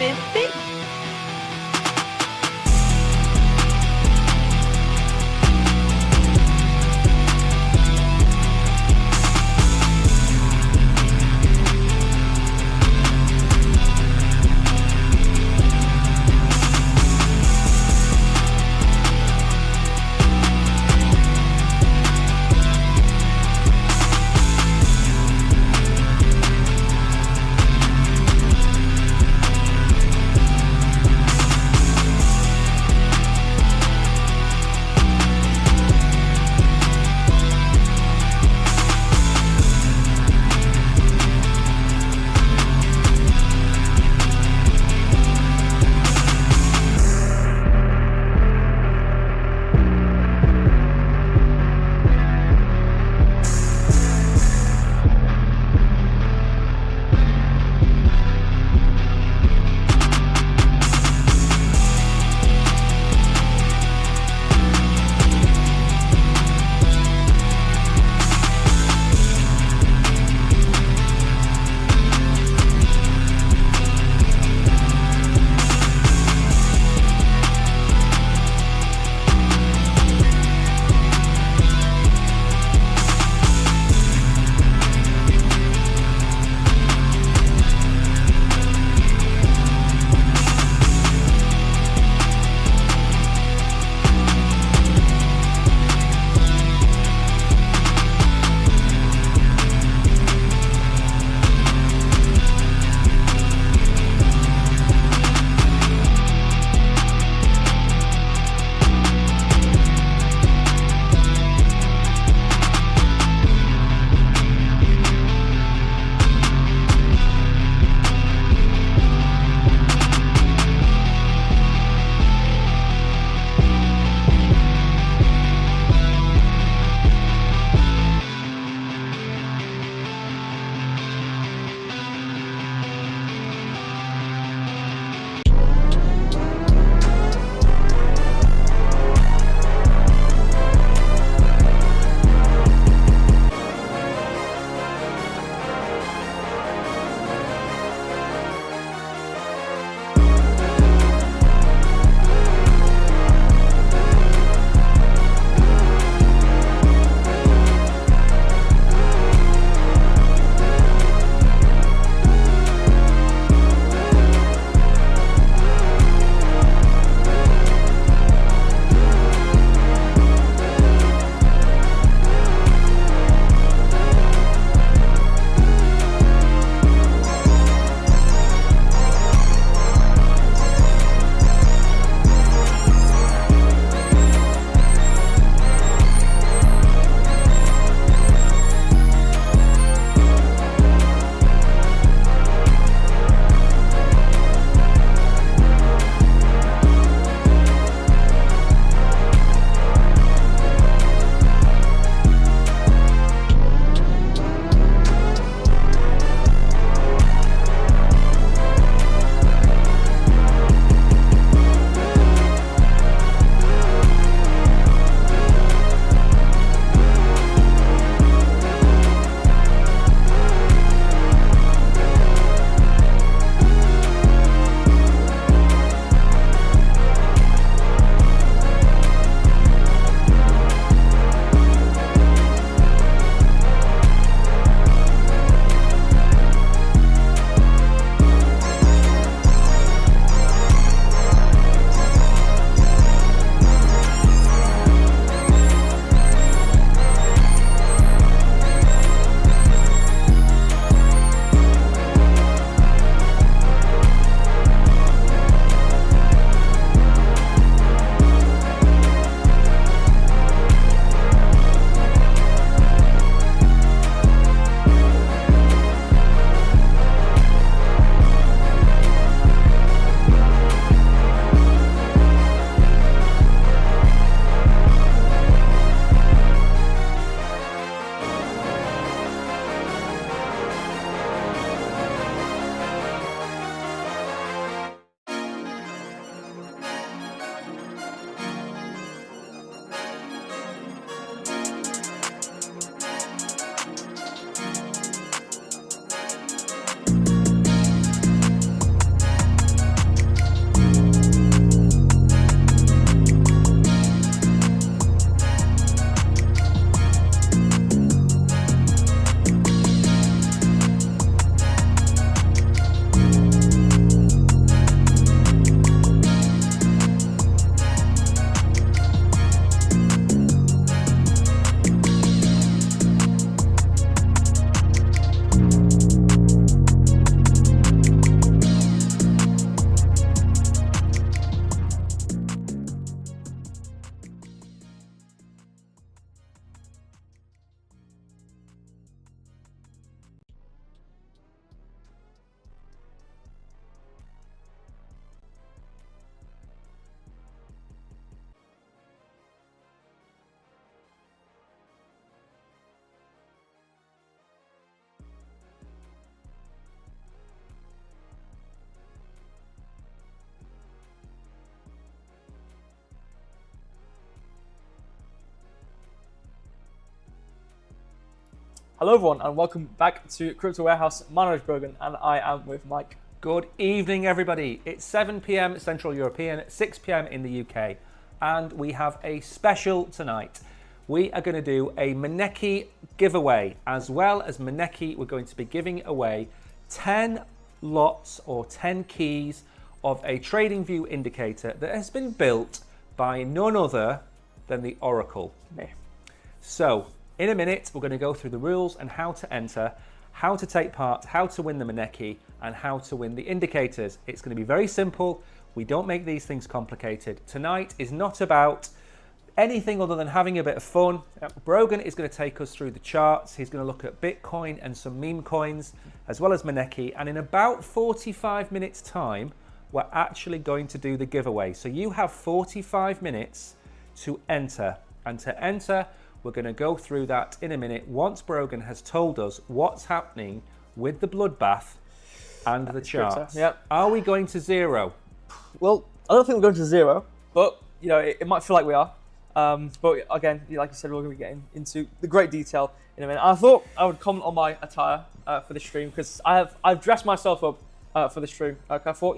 Perfeito. Hello everyone and welcome back to Crypto Warehouse. My name is Brogan and I am with Mike. Good evening everybody. It's 7 p.m. Central European, 6 p.m. in the UK, and we have a special tonight. We are going to do a MANEKI giveaway. As well as MANEKI, we're going to be giving away 10 lots or 10 keys of a TradingView indicator that has been built by none other than the Oracle. So in a minute, we're going to go through the rules and how to enter, how to take part, how to win the MANEKI, and how to win the indicators. It's going to be very simple. We don't make these things complicated. Tonight is not about anything other than having a bit of fun. Brogan is going to take us through the charts. He's going to look at Bitcoin and some meme coins, as well as MANEKI. And in about 45 minutes time, we're actually going to do the giveaway. So you have 45 minutes to enter. And to enter, we're going to go through that in a minute once Brogan has told us what's happening with the bloodbath and the charts. Yep. Are we going to zero? Well, I don't think we're going to zero, but you know it might feel like we are. But again, like you said, we're going to be getting into the great detail in a minute. I thought I would comment on my attire for the stream because I've dressed myself up for the stream. Like I thought,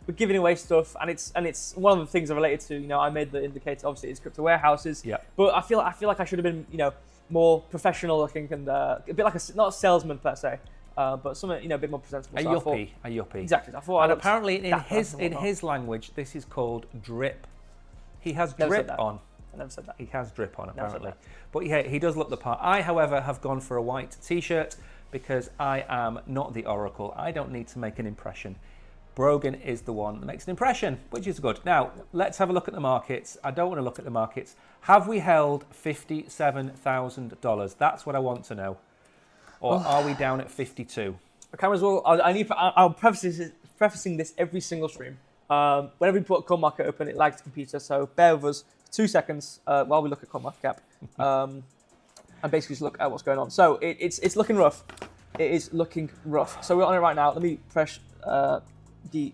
we're giving away stuff, and it's one of the things I related to. I made the indicator. Obviously, it's crypto warehouses. Yeah. But I feel like I should have been more professional looking and a bit like not a salesman per se, but something a bit more presentable. A yuppie. Exactly. I thought. And apparently, in his language, this is called drip. He has drip on. I never said that. He has drip on, apparently. But yeah, he does look the part. I, however, have gone for a white t-shirt because I am not the Oracle. I don't need to make an impression. Brogan is the one that makes an impression, which is good. Now, let's have a look at the markets. I don't want to look at the markets. Have we held $57,000? That's what I want to know. Or are we down at 52? Cameras will. I'm prefacing this every single stream. Whenever we put CoinMarket open, it lags the computer, so bear with us for 2 seconds while we look at CoinMarket and basically just look at what's going on. So it's looking rough. It is looking rough. So we're on it right now. Let me press the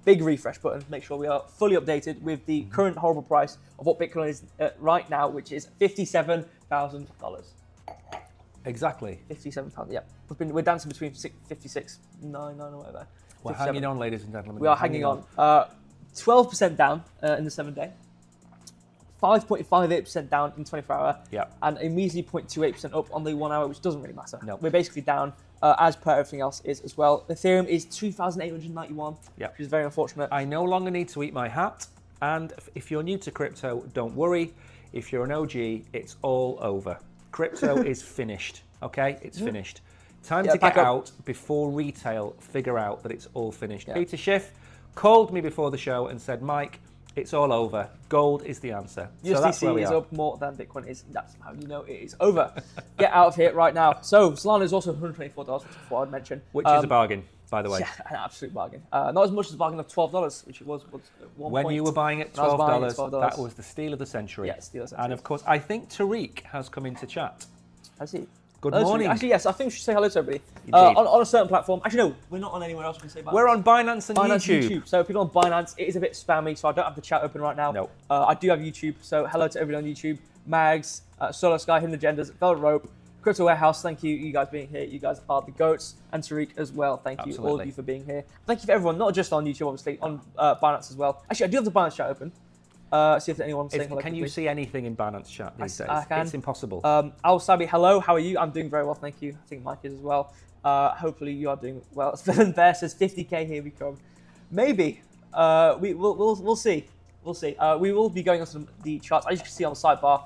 big refresh button, make sure we are fully updated with the current horrible price of what Bitcoin is right now, which is $57,000. Exactly. 57,000. Yeah, we're dancing between 56, 99 or whatever. We're hanging on, ladies and gentlemen. We are hanging on. 12% down in the 7 day. 5.58% down in 24 hour. Yeah. And a measly 0.28% up on the 1 hour, which doesn't really matter. No. We're basically down as per everything else is as well. Ethereum is 2,891, which is very unfortunate. I no longer need to eat my hat. And if you're new to crypto, don't worry. If you're an OG, it's all over. Crypto is finished, okay? It's finished. Time to get out before retail figure out that it's all finished. Yeah. Peter Schiff called me before the show and said, Mike, it's all over. Gold is the answer. USDC is up more than Bitcoin is. That's how you know it is over. Get out of here right now. So Solana is also $124, which I thought I'd mention. Which is a bargain, by the way. Yeah, an absolute bargain. Not as much as a bargain of $12, which it was when you were buying at $12, that was the steal of the century. Yeah, steal of the century. And of course, I think Tariq has come into chat. Has he? Good morning. Actually, yes, I think we should say hello to everybody. On a certain platform. Actually, no, we're not on anywhere else. We can say Binance. We're on Binance and YouTube. So people on Binance, it is a bit spammy, so I don't have the chat open right now. No. I do have YouTube, so hello to everybody on YouTube. Mags, Solar Sky, Hidden Agendas, Velvet Rope, Crypto Warehouse, thank you guys being here. You guys are the GOATs. And Tariq as well, thank you, all of you for being here. Thank you for everyone, not just on YouTube, obviously, on Binance as well. Actually, I do have the Binance chat open. See if anyone's saying hello. Can you see anything in Binance chat these days? I can. It's impossible. Al Sabi, hello, how are you? I'm doing very well, thank you. I think Mike is as well. Hopefully you are doing well. Villain Bear says 50k, here we come. Maybe. We'll see. We'll see. We will be going on to the charts. As you can see on the sidebar,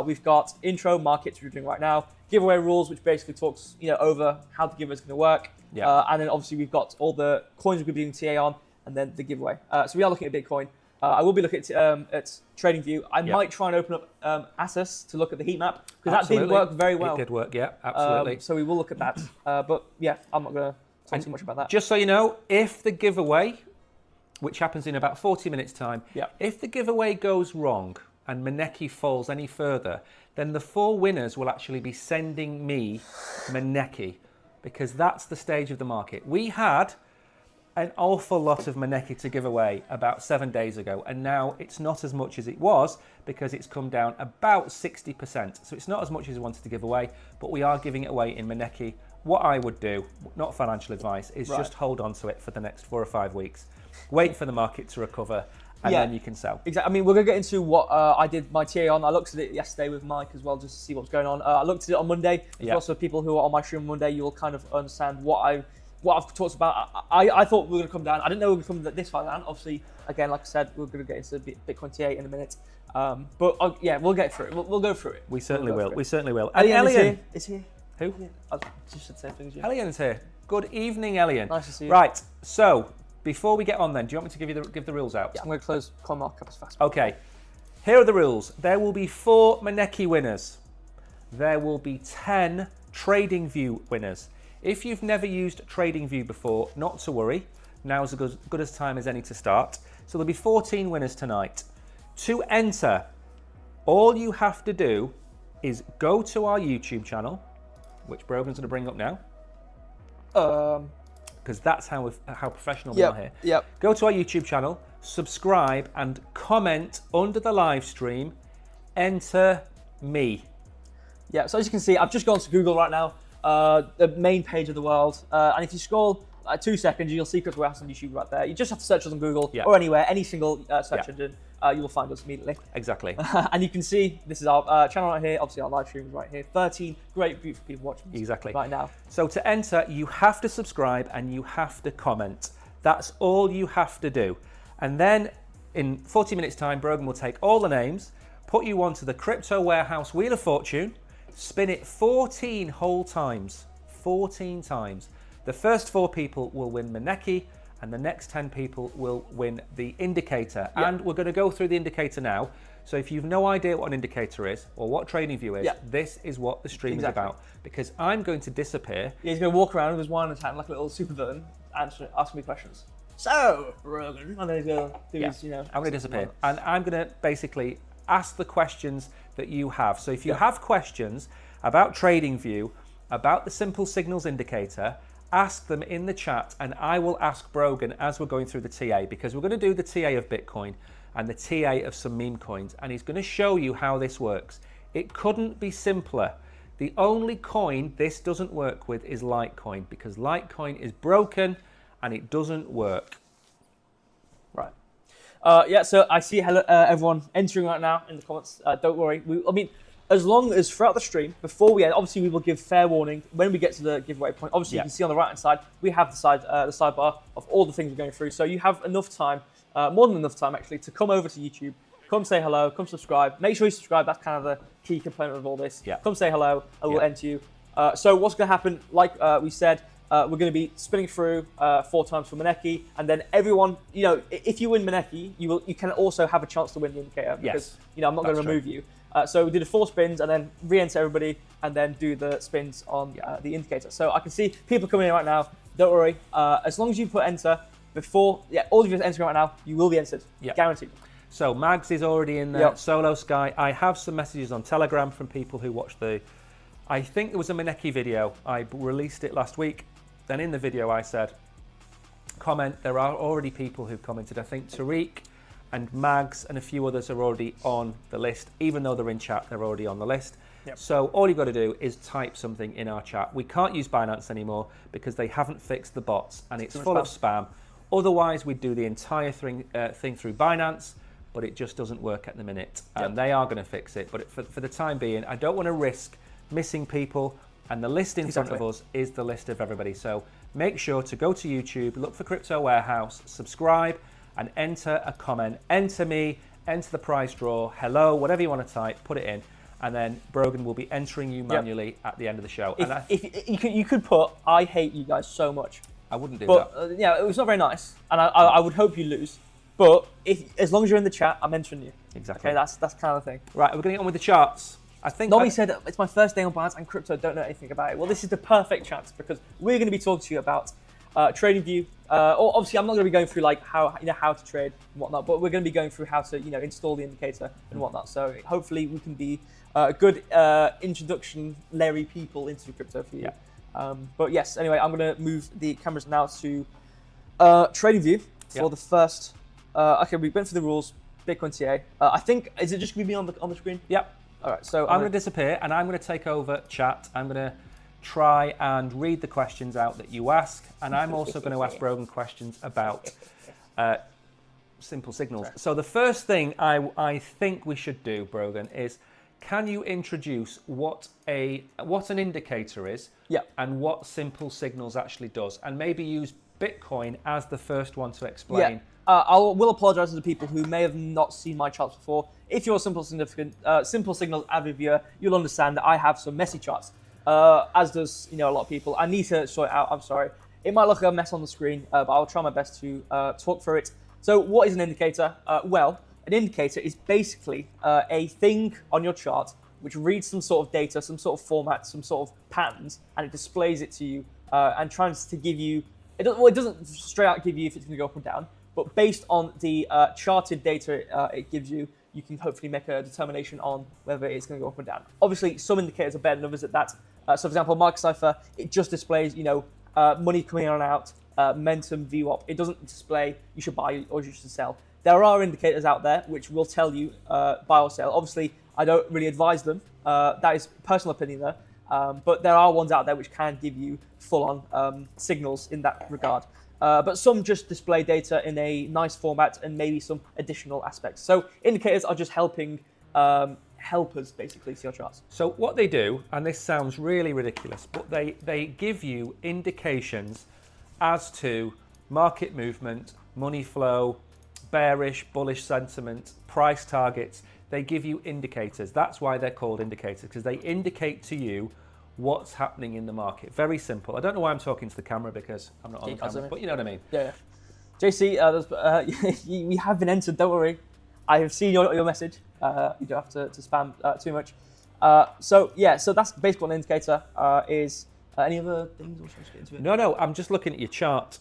we've got intro markets, which we're doing right now. Giveaway rules, which basically talks over how the giveaway is going to work. Yeah. And then obviously we've got all the coins we'll be doing TA on, and then the giveaway. So we are looking at Bitcoin. I will be looking at TradingView. I might try and open up Asses to look at the heat map because that did work very well. It did work, yeah, absolutely. So we will look at that. But yeah, I'm not going to talk too much about that. Just so you know, if the giveaway, which happens in about 40 minutes time, if the giveaway goes wrong and MANEKI falls any further, then the 4 winners will actually be sending me MANEKI because that's the stage of the market. We had an awful lot of Maneki to give away about 7 days ago, and now it's not as much as it was because it's come down about 60%. So it's not as much as we wanted to give away, but we are giving it away in Maneki. What I would do, not financial advice, is just hold on to it for the next 4 or 5 weeks. Wait for the market to recover, and then you can sell. Exactly. I mean, we're going to get into what I did my TA on. I looked at it yesterday with Mike as well, just to see what's going on. I looked at it on Monday. Also, people who are on my stream on Monday, you'll kind of understand what I've talked about. I thought we were going to come down. I didn't know we were going to come this far down. Obviously, again, like I said, we're going to get into Bitcoin TA in a minute. But yeah, we'll get through it. We'll go through it. We certainly will. We certainly will. And Elian is here. Who? I just said the same thing as you. Elian's here. Good evening, Elian. Nice to see you. Right. So before we get on, then, do you want me to give the rules out? Yeah, I'm going to close coin markup as fast. Okay. Here are the rules. There will be 4 Maneki winners. There will be 10 TradingView winners. If you've never used TradingView before, not to worry. Now's as good as time as any to start. So there'll be 14 winners tonight. To enter, all you have to do is go to our YouTube channel, which Brogan's going to bring up now, because that's how professional we are here. Yep. Go to our YouTube channel, subscribe, and comment under the live stream. Enter me. Yeah. So as you can see, I've just gone to Google right now. The main page of the world, and if you scroll 2 seconds, you'll see Crypto Warehouse on YouTube right there. You just have to search us on Google or anywhere, any single search engine, you will find us immediately. Exactly. And you can see this is our channel right here. Obviously, our live stream is right here. 13 great, beautiful people watching us right now. So to enter, you have to subscribe and you have to comment. That's all you have to do. And then in 40 minutes time, Brogan will take all the names, put you onto the Crypto Warehouse Wheel of Fortune, spin it 14 whole times. 14 times. The first 4 people will win Maneki, and the next 10 people will win the indicator. And we're going to go through the indicator now. So if you've no idea what an indicator is or what TradingView is, this is what the stream is about. Because I'm going to disappear. Yeah, he's going to walk around with his wine in his hand like a little supervillain, asking me questions. So, Rogan, and then he's going to do his, I'm going to disappear, and I'm going to basically ask the questions that you have. So if you have questions about TradingView, about the Simple Signals indicator, ask them in the chat, and I will ask Brogan as we're going through the TA, because we're going to do the TA of Bitcoin and the TA of some meme coins, and he's going to show you how this works. It couldn't be simpler. The only coin this doesn't work with is Litecoin, because Litecoin is broken and it doesn't work. Right. So I see everyone entering right now in the comments. Don't worry. As long as throughout the stream, before we end, obviously we will give fair warning when we get to the giveaway point. Obviously, you can see on the right-hand side, we have the sidebar of all the things we're going through. So you have enough time, more than enough time actually, to come over to YouTube, come say hello, come subscribe. Make sure you subscribe. That's kind of the key component of all this. Come say hello, and we'll enter you. So what's going to happen, like we said, we're going to be spinning through 4 times for Maneki, and then everyone, if you win Maneki, you can also have a chance to win the indicator, because I'm not going to remove you. So we did 4 spins and then re-enter everybody and then do the spins on the indicator. So I can see people coming in right now. Don't worry. As long as you put enter before, all of you entering right now, you will be entered. Guaranteed. So Mags is already in there. Solo Sky. I have some messages on Telegram from people who watched I think there was a Maneki video. I released it last week. Then in the video I said, comment. There are already people who've commented. I think Tariq and Mags and a few others are already on the list. Even though they're in chat, they're already on the list. So all you've got to do is type something in our chat. We can't use Binance anymore because they haven't fixed the bots and it's full of spam. Otherwise, we'd do the entire thing through Binance, but it just doesn't work at the minute. And they are going to fix it. But for the time being, I don't want to risk missing people. And the list in front of us is the list of everybody. So make sure to go to YouTube, look for Crypto Warehouse, subscribe, and enter a comment. Enter me, enter the prize draw, hello, whatever you want to type, put it in. And then Brogan will be entering you manually at the end of the show. If you could put, I hate you guys so much. I wouldn't do that. It was not very nice. And I would hope you lose. But as long as you're in the chat, I'm entering you. Exactly. Okay, that's kind of the thing. Right, we're going to get on with the charts. I think Nobby said it's my first day on Binance and crypto, don't know anything about it. Well, this is the perfect chance because we're going to be talking to you about TradingView. Obviously, I'm not going to be going through like how to trade and whatnot, but we're going to be going through how to install the indicator and whatnot. So hopefully we can be good introduction-lery people into crypto for you. But yes, anyway, I'm going to move the cameras now to TradingView for Yep. the first. Okay, we went through the rules. Bitcoin TA. I think is it just going to be on the screen? Yep. All right. So I'm going to disappear and I'm going to take over chat. I'm going to try and read the questions out that you ask, and I'm also going to ask Brogan questions about simple signals. So the first thing I think we should do, Brogan, is can you introduce what an indicator is and what simple signals actually does, and maybe use Bitcoin as the first one to explain. Yeah. Will apologise to the people who may have not seen my charts before. If you're a simple signals avid viewer, you'll understand that I have some messy charts, as does a lot of people. I need to sort it out. I'm sorry. It might look a mess on the screen, but I'll try my best to talk through it. So, what is an indicator? Well, an indicator is basically a thing on your chart which reads some sort of data, some sort of format, some sort of patterns, and it displays it to you and tries to give you. It doesn't straight out give you if it's going to go up or down, but based on the charted data it gives you, you can hopefully make a determination on whether it's going to go up or down. Obviously, some indicators are better than others at that. So, for example, Market Cipher, it just displays, money coming in and out, momentum, VWAP. It doesn't display you should buy or you should sell. There are indicators out there which will tell you buy or sell. Obviously, I don't really advise them. That is personal opinion there. But there are ones out there which can give you full-on signals in that regard. But some just display data in a nice format and maybe some additional aspects. So indicators are just helping helpers basically see your charts. So what they do, and this sounds really ridiculous, but they give you indications as to market movement, money flow, bearish, bullish sentiment, price targets. They give you indicators. That's why they're called indicators, because they indicate to you what's happening in the market. Very simple. I don't know why I'm talking to the camera because I'm not on the camera, but you know what I mean. Yeah. JC, we have been entered, don't worry. I have seen your message. You don't have to spam too much. So that's basically what an indicator is. Any other things or should I just get into it? No, I'm just looking at your chart.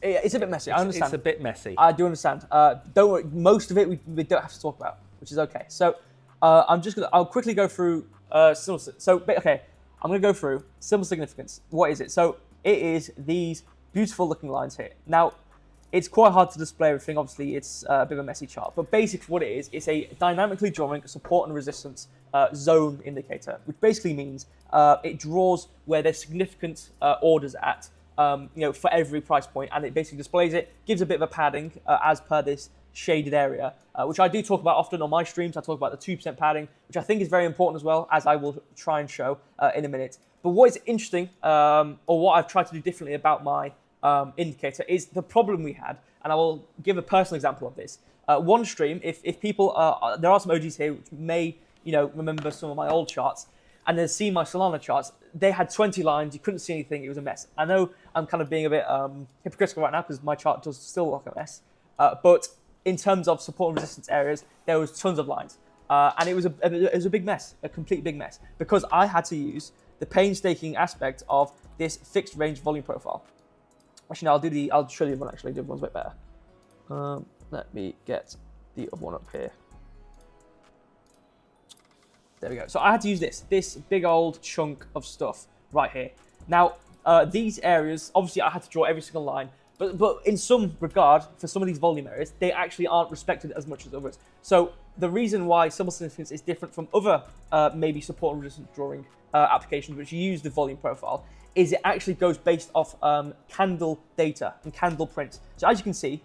It's a bit messy, I understand. It's a bit messy. I do understand. Don't worry, most of it we don't have to talk about, which is okay. So I'll quickly go through okay, I'm gonna go through simple significance. What is it? So it is these beautiful looking lines here. Now, it's quite hard to display everything. Obviously, it's a bit of a messy chart, but basically what it is, it's a dynamically drawing support and resistance zone indicator, which basically means it draws where there's significant orders at, for every price point, and it basically displays it, gives a bit of a padding as per this shaded area, which I do talk about often on my streams. I talk about the 2% padding, which I think is very important as well, as I will try and show in a minute. But what is interesting, or what I've tried to do differently about my indicator is the problem we had, and I will give a personal example of this. One stream, if people there are some OGs here which may remember some of my old charts and then see my Solana charts, they had 20 lines, you couldn't see anything, it was a mess. I know I'm kind of being a bit hypocritical right now because my chart does still look a mess, but in terms of support and resistance areas, there was tons of lines, and it was a big mess, a complete big mess, because I had to use the painstaking aspect of this fixed range volume profile. Actually, no, I'll show you one. Actually, the other one's a bit better. Let me get the other one up here. There we go. So I had to use this big old chunk of stuff right here. Now, these areas, obviously I had to draw every single line, but in some regard, for some of these volume areas, they actually aren't respected as much as others. So the reason why simple significance is different from other maybe support and resistance drawing applications which use the volume profile is it actually goes based off candle data and candle prints. So as you can see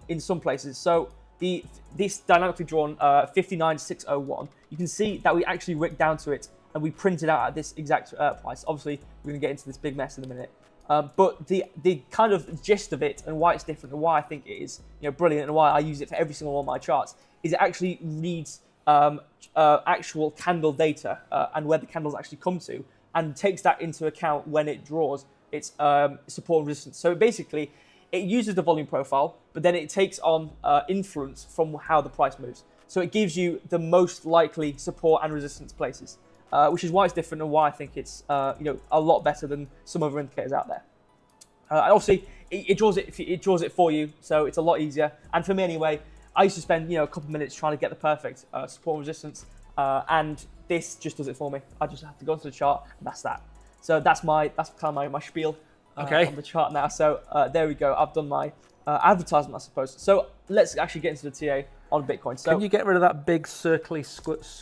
in some places, so this dynamically drawn 59601, you can see that we actually went down to it and we printed out at this exact price. Obviously, we're going to get into this big mess in a minute. But the kind of gist of it and why it's different and why I think it is brilliant and why I use it for every single one of my charts is it actually reads actual candle data and where the candles actually come to, and takes that into account when it draws its support and resistance. So basically, it uses the volume profile, but then it takes on influence from how the price moves. So it gives you the most likely support and resistance places, which is why it's different and why I think it's a lot better than some other indicators out there. And obviously, it draws it for you, so it's a lot easier. And for me anyway, I used to spend a couple of minutes trying to get the perfect support and resistance, and this just does it for me. I just have to go into the chart, and that's that. So that's kind of my spiel. Okay. on the chart now. So there we go. I've done my advertisement, I suppose. So let's actually get into the TA on Bitcoin. So Can you get rid of that big circly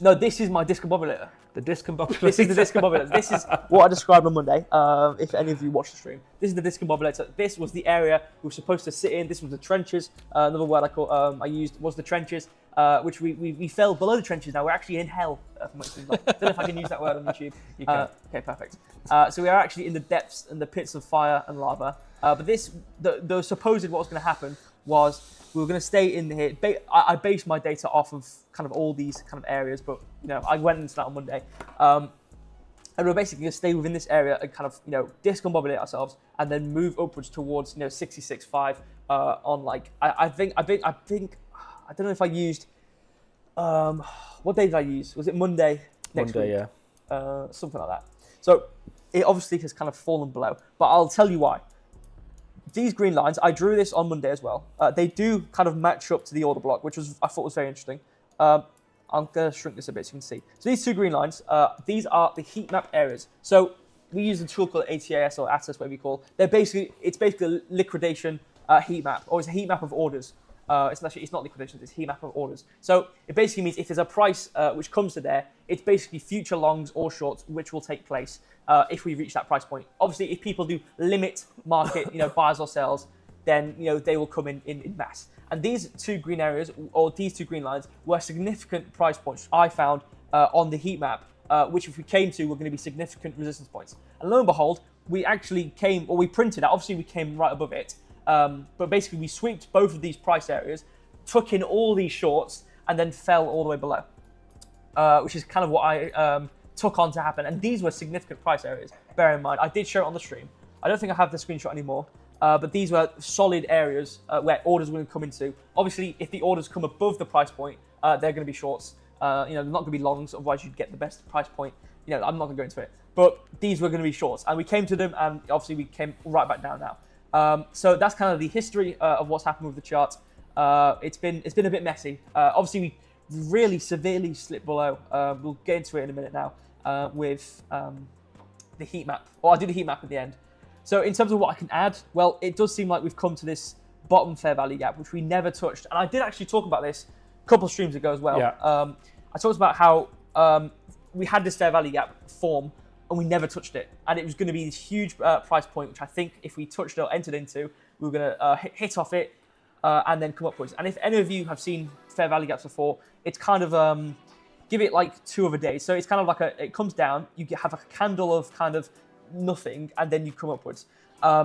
no, this is my discombobulator. the discombobulator? This is the discombobulator. This is what I described on Monday. If any of you watched the stream, this is the discombobulator. This was the area we were supposed to sit in. This was the trenches. Another word I used was the trenches, which we fell below the trenches. Now we're actually in hell. From what it seems like. I don't know if I can use that word on YouTube. You can. Okay, perfect. So we are actually in the depths and the pits of fire and lava. But the supposed what was going to happen was we were going to stay in here. I based my data off of kind of all these kind of areas, but I went into that on Monday. And we're basically going to stay within this area and kind of discombobulate ourselves and then move upwards towards 66.5 on like I think I don't know if I used what day did I use? Was it Monday? Next week? Yeah. Something like that. So it obviously has kind of fallen below, but I'll tell you why. These green lines, I drew this on Monday as well. They do kind of match up to the order block, which I thought was very interesting. I'm going to shrink this a bit so you can see. So these two green lines, these are the heat map areas. So we use a tool called ATAS or ATAS, whatever you call. It's basically a liquidation heat map, or it's a heat map of orders. It's not liquidation, it's heat map of orders. So it basically means if there's a price which comes to there, it's basically future longs or shorts which will take place if we reach that price point. Obviously, if people do limit market, buys or sells, then they will come in mass. And these two green areas, or these two green lines, were significant price points I found on the heat map, which if we came to were going to be significant resistance points. And lo and behold, we actually we printed it. Obviously, we came right above it. But basically, we swept both of these price areas, took in all these shorts, and then fell all the way below, which is kind of what I took on to happen. And these were significant price areas. Bear in mind, I did show it on the stream. I don't think I have the screenshot anymore, but these were solid areas where orders were going to come into. Obviously, if the orders come above the price point, they're going to be shorts. They're not going to be longs, otherwise you'd get the best price point. I'm not going to go into it. But these were going to be shorts, and we came to them, and obviously we came right back down now. So that's kind of the history of what's happened with the chart. It's been a bit messy. Obviously, we really severely slipped below. We'll get into it in a minute now with the heat map. Or I did the heat map at the end. So in terms of what I can add, well, it does seem like we've come to this bottom fair value gap, which we never touched. And I did actually talk about this a couple of streams ago as well. Yeah. I talked about how we had this fair value gap form, and we never touched it. And it was going to be this huge price point, which I think if we touched it or entered into, we were going to hit off it and then come upwards. And if any of you have seen fair value gaps before, it's kind of, give it like 2 other days. So it's kind of like it comes down, you have a candle of kind of nothing, and then you come upwards.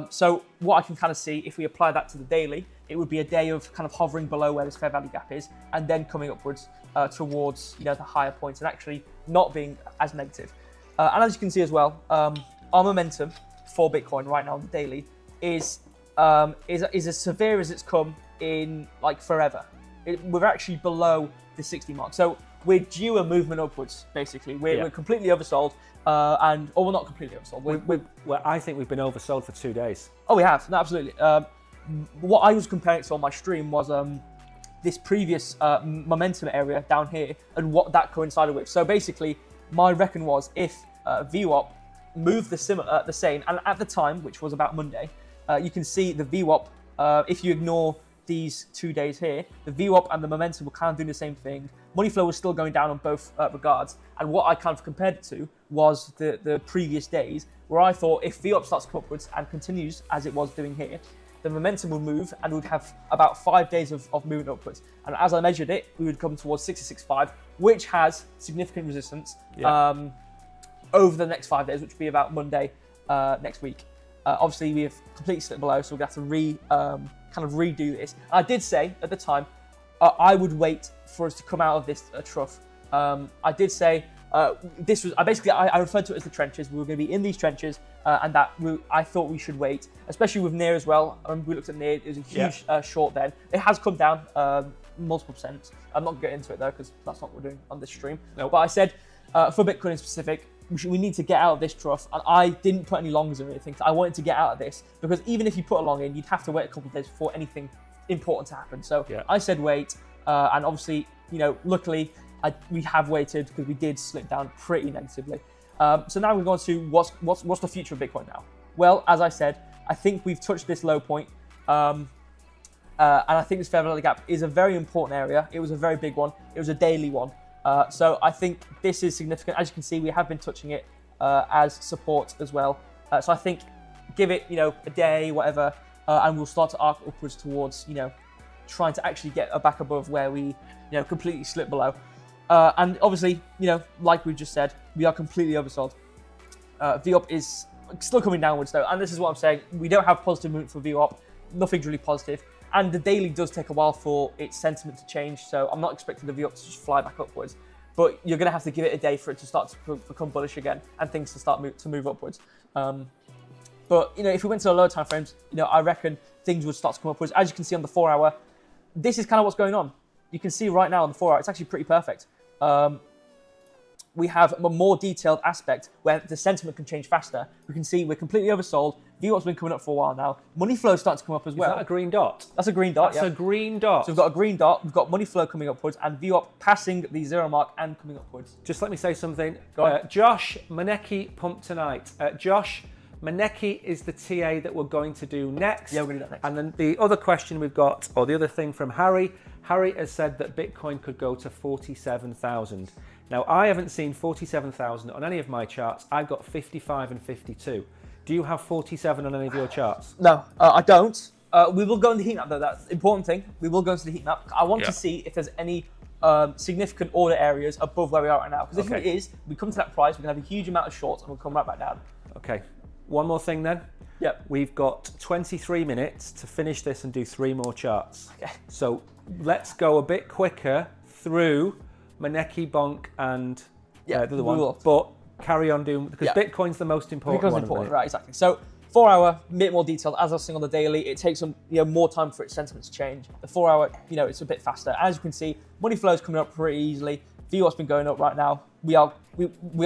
So what I can kind of see, if we apply that to the daily, it would be a day of kind of hovering below where this fair value gap is, and then coming upwards towards the higher points, and actually not being as negative. And as you can see as well, our momentum for Bitcoin right now on the daily is as severe as it's come in like forever. We're actually below the 60 mark, so we're due a movement upwards. Basically, we're completely oversold, and we're not completely oversold. Well, I think we've been oversold for 2 days. Oh, we have. No, absolutely. What I was comparing it to on my stream was this previous momentum area down here and what that coincided with. So basically, my reckon was if VWAP moved the same, and at the time, which was about Monday, you can see the VWAP, if you ignore these 2 days here, the VWAP and the momentum were kind of doing the same thing. Money flow was still going down on both regards, and what I kind of compared it to was the previous days, where I thought if VWAP starts to come upwards and continues as it was doing here, the momentum would move and would have about 5 days of movement upwards. And as I measured it, we would come towards 66.5, which has significant resistance over the next 5 days, which would be about Monday next week. Obviously, we have completely slipped below, so we're going to have to kind of redo this. I did say at the time, I would wait for us to come out of this trough. I did say this was I referred to it as the trenches. We were going to be in these trenches, and that I thought we should wait, especially with NEAR as well. We looked at NEAR; it was a huge short. Then it has come down multiple percent. I'm not going to get into it though, because that's not what we're doing on this stream. Nope. But I said for Bitcoin in specific, we need to get out of this trough, and I didn't put any longs or anything. I wanted to get out of this because even if you put a long in, you'd have to wait a couple of days before anything important to happen. So I said wait, and obviously, luckily we have waited because we did slip down pretty negatively. So now we're going to what's the future of Bitcoin now? Well, as I said, I think we've touched this low point. And I think this fair value gap is a very important area. It was a very big one. It was a daily one. So I think this is significant. As you can see, we have been touching it as support as well. So I think give it, a day, whatever, and we'll start to arc upwards towards, trying to actually get back above where we, completely slip below. And obviously, like we just said, we are completely oversold. VWAP is still coming downwards though, and this is what I'm saying. We don't have positive movement for VWAP. Nothing's really positive. And the daily does take a while for its sentiment to change, so I'm not expecting the VWAP to just fly back upwards. But you're going to have to give it a day for it to start to become bullish again and things to start to move upwards. But if we went to the lower time frames, I reckon things would start to come upwards. As you can see on the 4 hour, this is kind of what's going on. You can see right now on the 4 hour, it's actually pretty perfect. We have a more detailed aspect where the sentiment can change faster. We can see we're completely oversold. VWAP's been coming up for a while now. Money flow is starting to come up as well. Is that a green dot? That's a green dot. That's a green dot. So we've got a green dot. We've got money flow coming upwards and VWAP passing the 0 mark and coming upwards. Just let me say something. Go on. Josh, Maneki pumped tonight. Josh, Maneki is the TA that we're going to do next. Yeah, we're going to do that next. And then the other question we've got, or the other thing from Harry. Harry has said that Bitcoin could go to 47,000. Now, I haven't seen 47,000 on any of my charts. I've got 55 and 52. Do you have 47 on any of your charts? No, I don't. We will go in the heat map though. That's the important thing. We will go into the heat map. I want to see if there's any significant order areas above where we are right now. Because if it is, we come to that price, we can have a huge amount of shorts and we'll come right back down. Okay. One more thing then. Yep. We've got 23 minutes to finish this and do 3 more charts. Okay. So let's go a bit quicker through Maneki, Bonk, and the other one. But carry on doing, because Bitcoin's the most important one. Bitcoin's important, right, exactly. So 4 hour, a bit more detailed. As I was saying on the daily, it takes some, more time for its sentiment to change. The 4 hour, it's a bit faster. As you can see, money flow is coming up pretty easily. VWAP's been going up right now. We are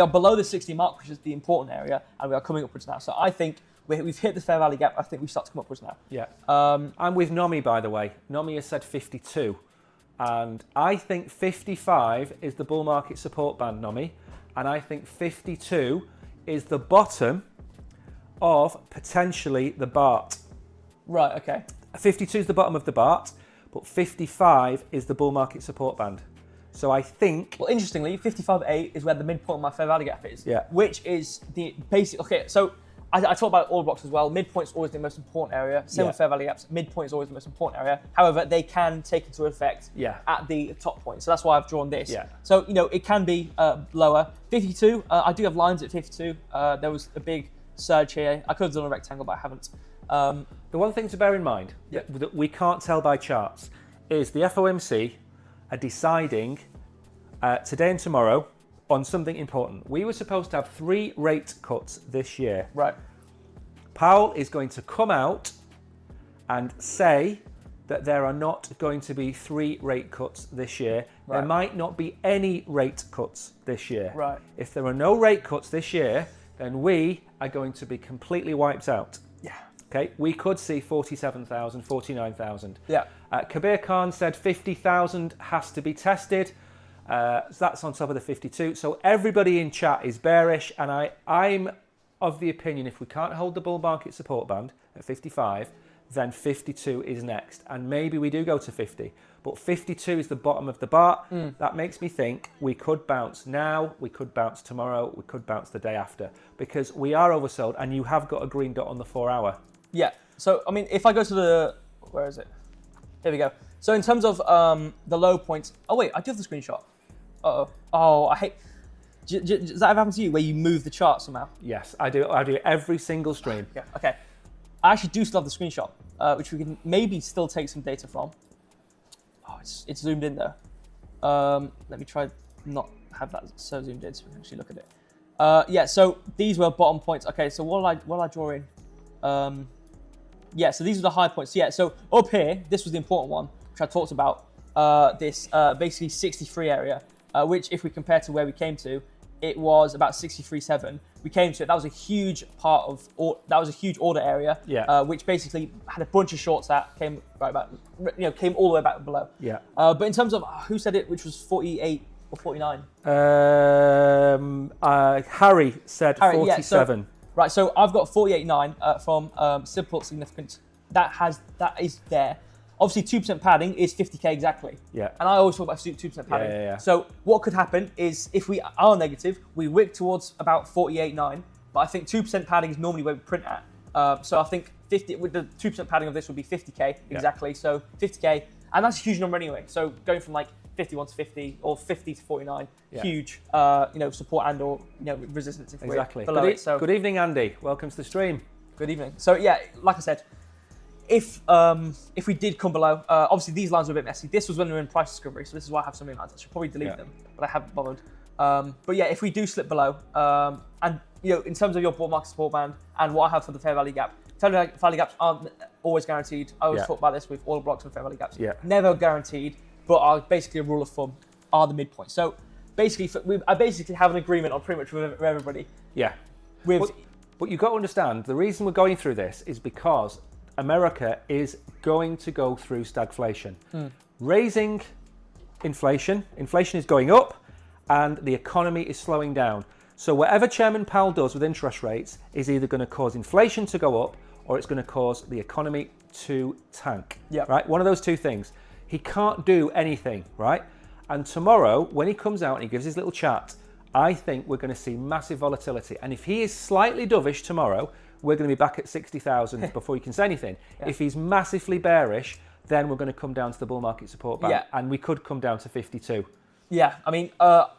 below the 60 mark, which is the important area, and we are coming upwards now. So I think we've hit the fair value gap. I think we start to come upwards now. Yeah. I'm with Nomi, by the way. Nomi has said 52. And I think 55 is the bull market support band, Nomi. And I think 52 is the bottom of potentially the BART. Right, okay. 52 is the bottom of the BART, but 55 is the bull market support band. So I think... Well, interestingly, 55.8 is where the midpoint of my fair value gap is. Yeah. Which is the basic... Okay, so I talk about order blocks as well. Midpoint's always the most important area. Same with fair value gaps. Midpoint is always the most important area. However, they can take into effect at the top point. So that's why I've drawn this. Yeah. So, it can be lower. 52, I do have lines at 52. There was a big surge here. I could have done a rectangle, but I haven't. The one thing to bear in mind that we can't tell by charts is the FOMC are deciding today and tomorrow on something important. We were supposed to have 3 rate cuts this year. Right. Powell is going to come out and say that there are not going to be 3 rate cuts this year. Right. There might not be any rate cuts this year. Right. If there are no rate cuts this year, then we are going to be completely wiped out. Yeah. Okay, we could see 47,000, 49,000. Yeah. Kabir Khan said 50,000 has to be tested. So that's on top of the 52. So everybody in chat is bearish, and I'm of the opinion if we can't hold the bull market support band at 55, then 52 is next. And maybe we do go to 50. But 52 is the bottom of the bar. That makes me think we could bounce now, we could bounce tomorrow, we could bounce the day after. Because we are oversold, and you have got a green dot on the 4 hour. Yeah. So, I mean, if I go to the... Where is it? Here we go. So in terms of the low points... Oh, wait, I do have the screenshot. Uh-oh. Oh, I hate... Does that ever happen to you, where you move the chart somehow? Yes, I do. I do every single stream. Yeah, okay. I actually do still have the screenshot, which we can maybe still take some data from. Oh, it's zoomed in though. Let me try not have that so zoomed in so we can actually look at it. Yeah, so these were bottom points. Okay, so what will I draw in? Yeah, so these are the high points. Yeah, so up here, this was the important one, which I talked about. This basically 63 area, which if we compare to where we came to, it was about 63.7. We came to it. That was a huge part of, that was a huge order area. Yeah. Which basically had a bunch of shorts that came right back, came all the way back below. Yeah. But in terms of who said it, which was 48 or 49? Harry said 47. Yeah, so Right, so I've got 48.9 from Simple Significance. That is there. Obviously, 2% padding is 50k exactly. Yeah. And I always talk about 2% padding. Yeah. So what could happen is if we are negative, we wick towards about 48.9. But I think 2% padding is normally where we print at. So I think 50 with the 2% padding of this would be 50k exactly. Yeah. So 50k, and that's a huge number anyway. So going from like 51 to 50 or 50 to 49, huge, support and or resistance if exactly. We're below it. So good evening, Andy. Welcome to the stream. Good evening. So yeah, like I said, if we did come below, obviously these lines are a bit messy. This was when we were in price discovery, so this is why I have so many lines. I should probably delete them, but I haven't bothered. But yeah, if we do slip below, and in terms of your bull market support band and what I have for the fair value gap, fair value gaps aren't always guaranteed. I always talk about this with order blocks and fair value gaps. Yeah. Never guaranteed, but are basically a rule of thumb are the midpoint. So basically, I basically have an agreement on pretty much with everybody. Yeah. But you've got to understand, the reason we're going through this is because America is going to go through stagflation. Raising inflation is going up and the economy is slowing down. So whatever Chairman Powell does with interest rates is either going to cause inflation to go up or it's going to cause the economy to tank. Yeah. Right? One of those two things. He can't do anything, right? And tomorrow, when he comes out and he gives his little chat, I think we're going to see massive volatility. And if he is slightly dovish tomorrow, we're going to be back at 60,000 before you can say anything. Yeah. If he's massively bearish, then we're going to come down to the bull market support band, and we could come down to 52. Yeah, I mean, I'll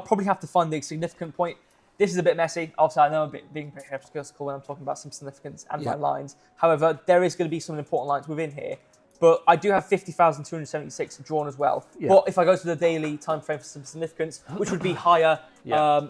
probably have to find the significant point. This is a bit messy. Obviously, I know I'm being pretty hypocritical when I'm talking about some significance and my lines. However, there is going to be some important lines within here. But I do have 50,276 drawn as well. Yeah. But if I go to the daily time frame for some significance, which would be higher,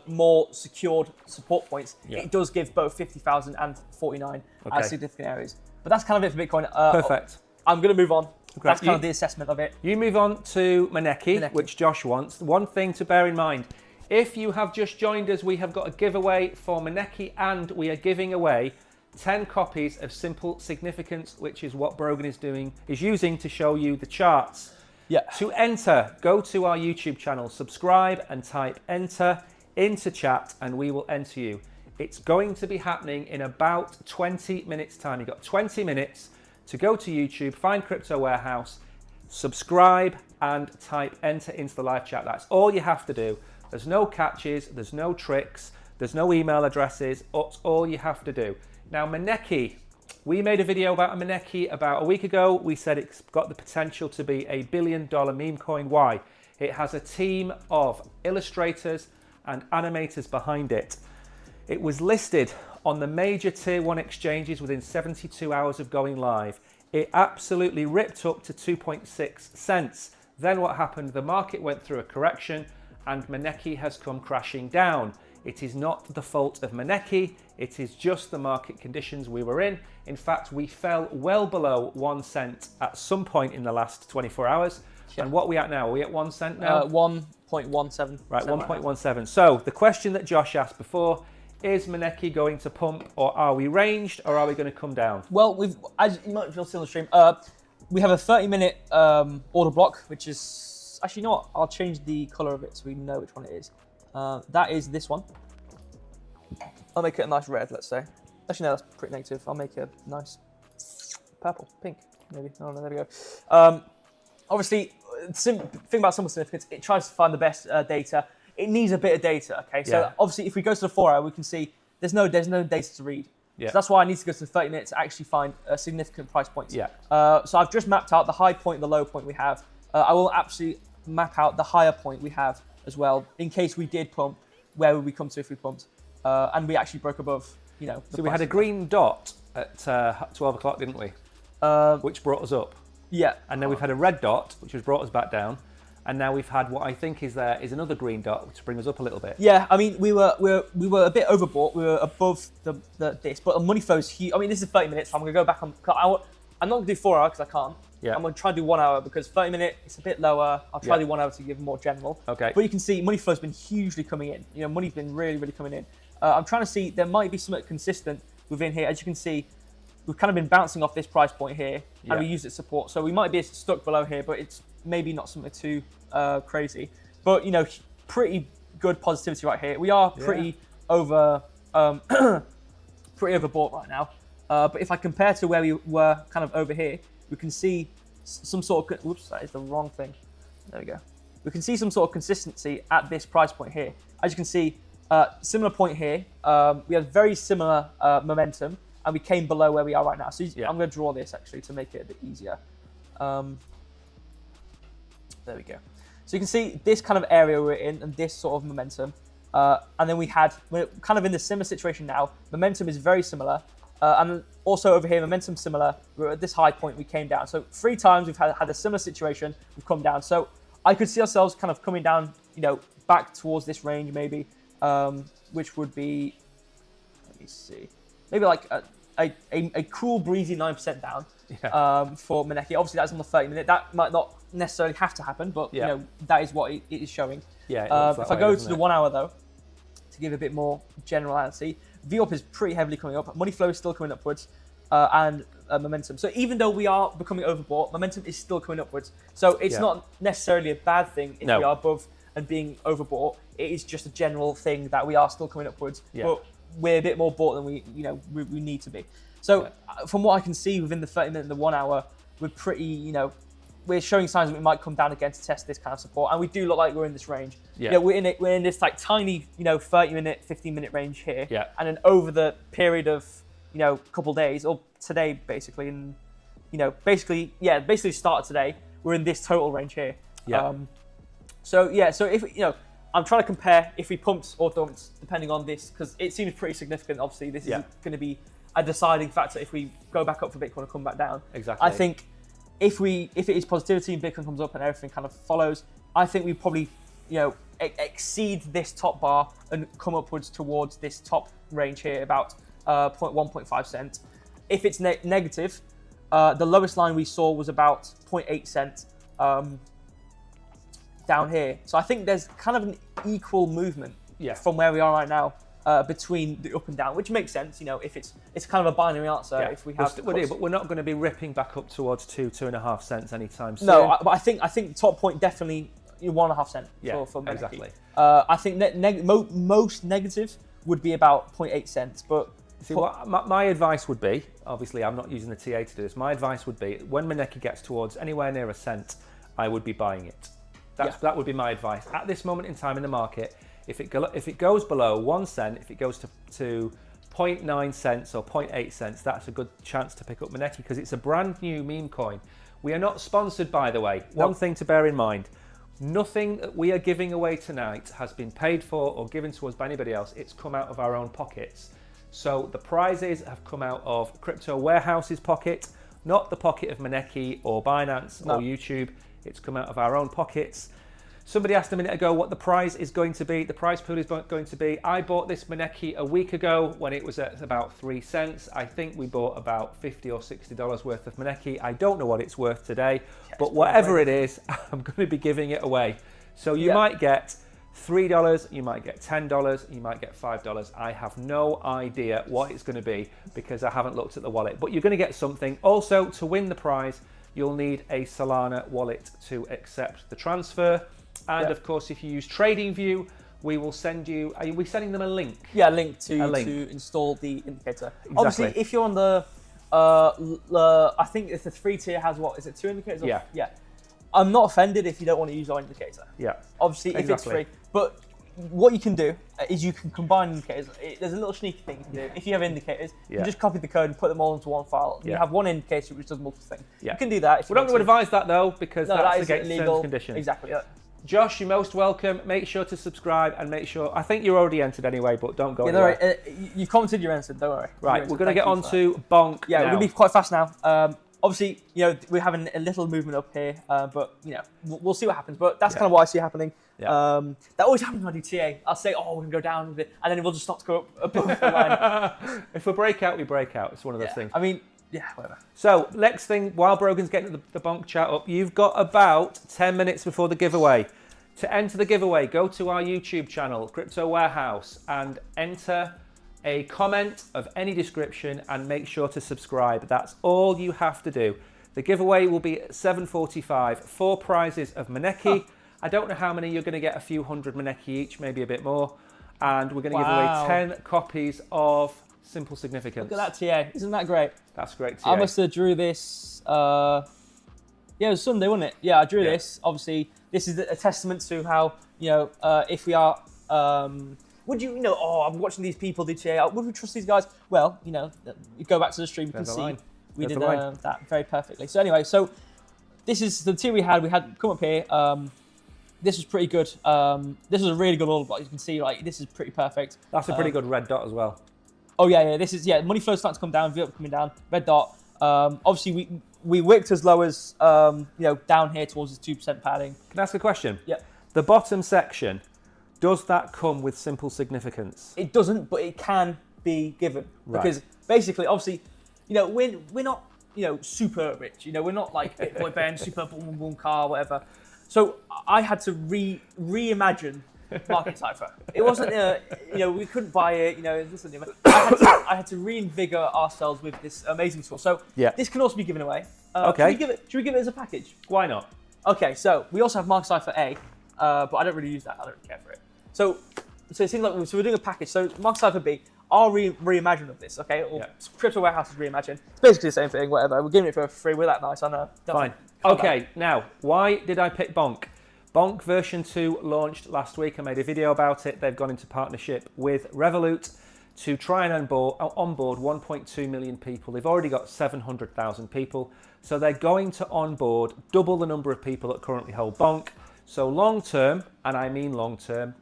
more secured support points, it does give both 50,000 and 49 as significant areas. But that's kind of it for Bitcoin. Perfect. I'm going to move on. Great. That's kind of the assessment of it. You move on to Maneki, which Josh wants. One thing to bear in mind, if you have just joined us, we have got a giveaway for Maneki, and we are giving away 10 copies of Simple Significance, which is what Brogan is using to show you the charts. Yeah. To enter, go to our YouTube channel, subscribe and type enter into chat and we will enter you. It's going to be happening in about 20 minutes time. You've got 20 minutes to go to YouTube, find Crypto Warehouse, subscribe and type enter into the live chat. That's all you have to do. There's no catches, there's no tricks, there's no email addresses. That's all you have to do. Now, Maneki, we made a video about a Maneki about a week ago. We said it's got the potential to be $1 billion meme coin. Why? It has a team of illustrators and animators behind it. It was listed on the major tier 1 exchanges within 72 hours of going live. It absolutely ripped up to 2.6 cents. Then what happened? The market went through a correction and Maneki has come crashing down. It is not the fault of Maneki, it is just the market conditions we were in. In fact, we fell well below 1 cent at some point in the last 24 hours. Yeah. And what are we at now? Are we at 1 cent now? 1.17. Right, 1.17. So the question that Josh asked before, is Maneki going to pump, or are we ranged, or are we going to come down? Well, as you might feel still on the stream, we have a 30-minute order block, which is, actually, you know what? I'll change the color of it so we know which one it is. That is this one. I'll make it a nice red, let's say. Actually, no, that's pretty negative. I'll make it a nice purple, pink, maybe. Oh, no, there we go. Obviously, thing about Simple Significance, it tries to find the best data. It needs a bit of data, okay? So obviously, if we go to the 4 hour, we can see there's no data to read. Yeah. So that's why I need to go to the 30 minutes to actually find significant price points. Yeah. So I've just mapped out the high point and the low point we have. I will absolutely map out the higher point we have as well, in case we did pump. Where would we come to if we pumped? And we actually broke above, So we had a green dot at 12 o'clock, didn't we? Which brought us up. Yeah. And then we've had a red dot, which has brought us back down. And now we've had what I think is another green dot to bring us up a little bit. Yeah, I mean, we were a bit overbought. We were above this, but the money flow is huge. I mean, this is 30 minutes. So I'm going to go back on. I'm not going to do 4 hour because I can't. Yeah. I'm going to try and do 1 hour because 30 minute, it's a bit lower. I'll try to do 1 hour to give more general. Okay. But you can see money flow's been hugely coming in. Money's been really, really coming in. I'm trying to see, there might be something consistent within here. As you can see, we've kind of been bouncing off this price point here and we use it as support. So we might be stuck below here, but it's maybe not something too crazy. But, pretty good positivity right here. We are pretty over pretty overbought right now. But if I compare to where we were kind of over here, we can see some sort of, whoops, that is the wrong thing. There we go. We can see some sort of consistency at this price point here. As you can see, similar point here. We had very similar momentum, and we came below where we are right now. So I'm going to draw this actually to make it a bit easier. There we go. So you can see this kind of area we're in and this sort of momentum. And then we're kind of in the similar situation now. Momentum is very similar. And also over here, momentum similar. We're at this high point, we came down. So 3 times we've had a similar situation, we've come down. So I could see ourselves kind of coming down, back towards this range maybe, which would be, let me see, maybe like a cool breezy 9% down for Maneki. Obviously that's on the 30-minute. That might not necessarily have to happen, but that is what it is showing. Yeah. If I go to the 1 hour though, to give a bit more generality, VWAP is pretty heavily coming up. Money flow is still coming upwards, and momentum. So even though we are becoming overbought, momentum is still coming upwards. So it's not necessarily a bad thing if we are above and being overbought. It is just a general thing that we are still coming upwards, but we're a bit more bought than we need to be. So from what I can see within the 30-minute and the 1 hour, we're pretty, we're showing signs that we might come down again to test this kind of support, and we do look like we're in this range. We're in this like tiny, 30-minute, 15-minute range here, and then over the period of, couple days or today basically, and basically started today, we're in this total range here. So if I'm trying to compare if we pumped or dumped depending on this, because it seems pretty significant. Obviously, this is going to be a deciding factor if we go back up for Bitcoin and come back down. Exactly. I think if it is positivity and Bitcoin comes up and everything kind of follows, I think we probably exceed this top bar and come upwards towards this top range here about 1.5 cent. If it's negative, the lowest line we saw was about 0.8 cent down here. So I think there's kind of an equal movement from where we are right now between the up and down, which makes sense. If it's kind of a binary answer. If we have, but we're not going to be ripping back up towards 2.5 cents anytime soon. No, but I think top point definitely 1.5 cent for Maneki. Exactly. I think most negative would be about 0.8 cents, but. See, what my advice would be, obviously I'm not using the TA to do this, my advice would be when Maneki gets towards anywhere near a cent, I would be buying it. That would be my advice. At this moment in time in the market, if it goes below 1 cent, if it goes to 0.9 cents or 0.8 cents, that's a good chance to pick up Maneki because it's a brand new meme coin. We are not sponsored, by the way. One thing to bear in mind, nothing that we are giving away tonight has been paid for or given to us by anybody else. It's come out of our own pockets. So the prizes have come out of Crypto Warehouse's pocket, not the pocket of Maneki or Binance or YouTube. It's come out of our own pockets. Somebody asked a minute ago what the prize is going to be. The prize pool is going to be, I bought this Maneki a week ago when it was at about 3 cents. I think we bought about $50 or $60 worth of Maneki. I don't know what it's worth today, but whatever it is, I'm going to be giving it away. So you might get $3, you might get $10, you might get $5. I have no idea what it's going to be because I haven't looked at the wallet, but you're going to get something. Also, to win the prize, you'll need a Solana wallet to accept the transfer. And of course, if you use TradingView, we will send you, are we sending them a link? Yeah, a link to install the indicator. Exactly. Obviously, if you're on the, I think it's the 3 tier has what, is it 2 indicators? Yeah. I'm not offended if you don't want to use our indicator. Yeah. Obviously, if it's free. But what you can do is you can combine indicators. There's a little sneaky thing you can do. If you have indicators, you just copy the code and put them all into one file. You have one indicator which does multiple things. You can do that. We don't want to advise that though, because that's against terms and conditions. Exactly. Josh, you're most welcome. Make sure to subscribe and make sure, I think you're already entered anyway, but don't go anywhere. You've commented you're entered, don't worry. Right, we're going to get on to Bonk now. We're going to be quite fast now. Obviously, we're having a little movement up here, but we'll see what happens. But that's kind of what I see happening. That always happens when I do TA. I'll say, we're going to go down a bit, and then we'll just start to go up above the line. If we break out, we break out. It's one of those things. I mean, whatever. So, next thing, while Brogan's getting the Bonk chat up, you've got about 10 minutes before the giveaway. To enter the giveaway, go to our YouTube channel, Crypto Warehouse, and enter a comment of any description and make sure to subscribe. That's all you have to do. The giveaway will be at 7:45. 4 prizes of Maneki. I don't know how many you're going to get, a few hundred Maneki each, maybe a bit more. and we're going to give away 10 copies of Simple Significance. Look at that TA. Isn't that great? That's great TA. I must have drew this. Yeah, it was Sunday, wasn't it? Yeah, I drew this. Obviously, this is a testament to how, if we are, would you, I'm watching these people do TA. Would we trust these guys? Well, you go back to the stream, you can see we did that very perfectly. So anyway, this is the TA we had. We had come up here. This was pretty good. This was a really good order block. You can see, this is pretty perfect. That's a pretty good red dot as well. Oh yeah. This is money flow starting to come down. VWAP coming down. Red dot. Obviously we wicked as low as down here towards this 2% padding. Can I ask a question? Yeah. The bottom section, does that come with Simple Significance? It doesn't, but it can be given because basically, obviously, we're not super rich. We're not like Bitcoin Ben, super boom boom car, whatever. So I had to reimagine Market Cipher. It wasn't we couldn't buy it. It wasn't, I had to reinvigor ourselves with this amazing tool. So this can also be given away. Okay. Should we give it as a package? Why not? Okay. So we also have Market Cipher A, but I don't really use that. I don't really care for it. So it seems like we're doing a package. So Market Cipher B, our reimagining of this. Okay. Or Crypto Warehouse is reimagined. It's basically the same thing. Whatever. We're giving it for free. We're that nice. I know. Fine. Okay. Now, why did I pick Bonk? Bonk version 2 launched last week. I made a video about it. They've gone into partnership with Revolut to try and onboard 1.2 million people. They've already got 700,000 people. So they're going to onboard double the number of people that currently hold Bonk. So long term, and I mean long term,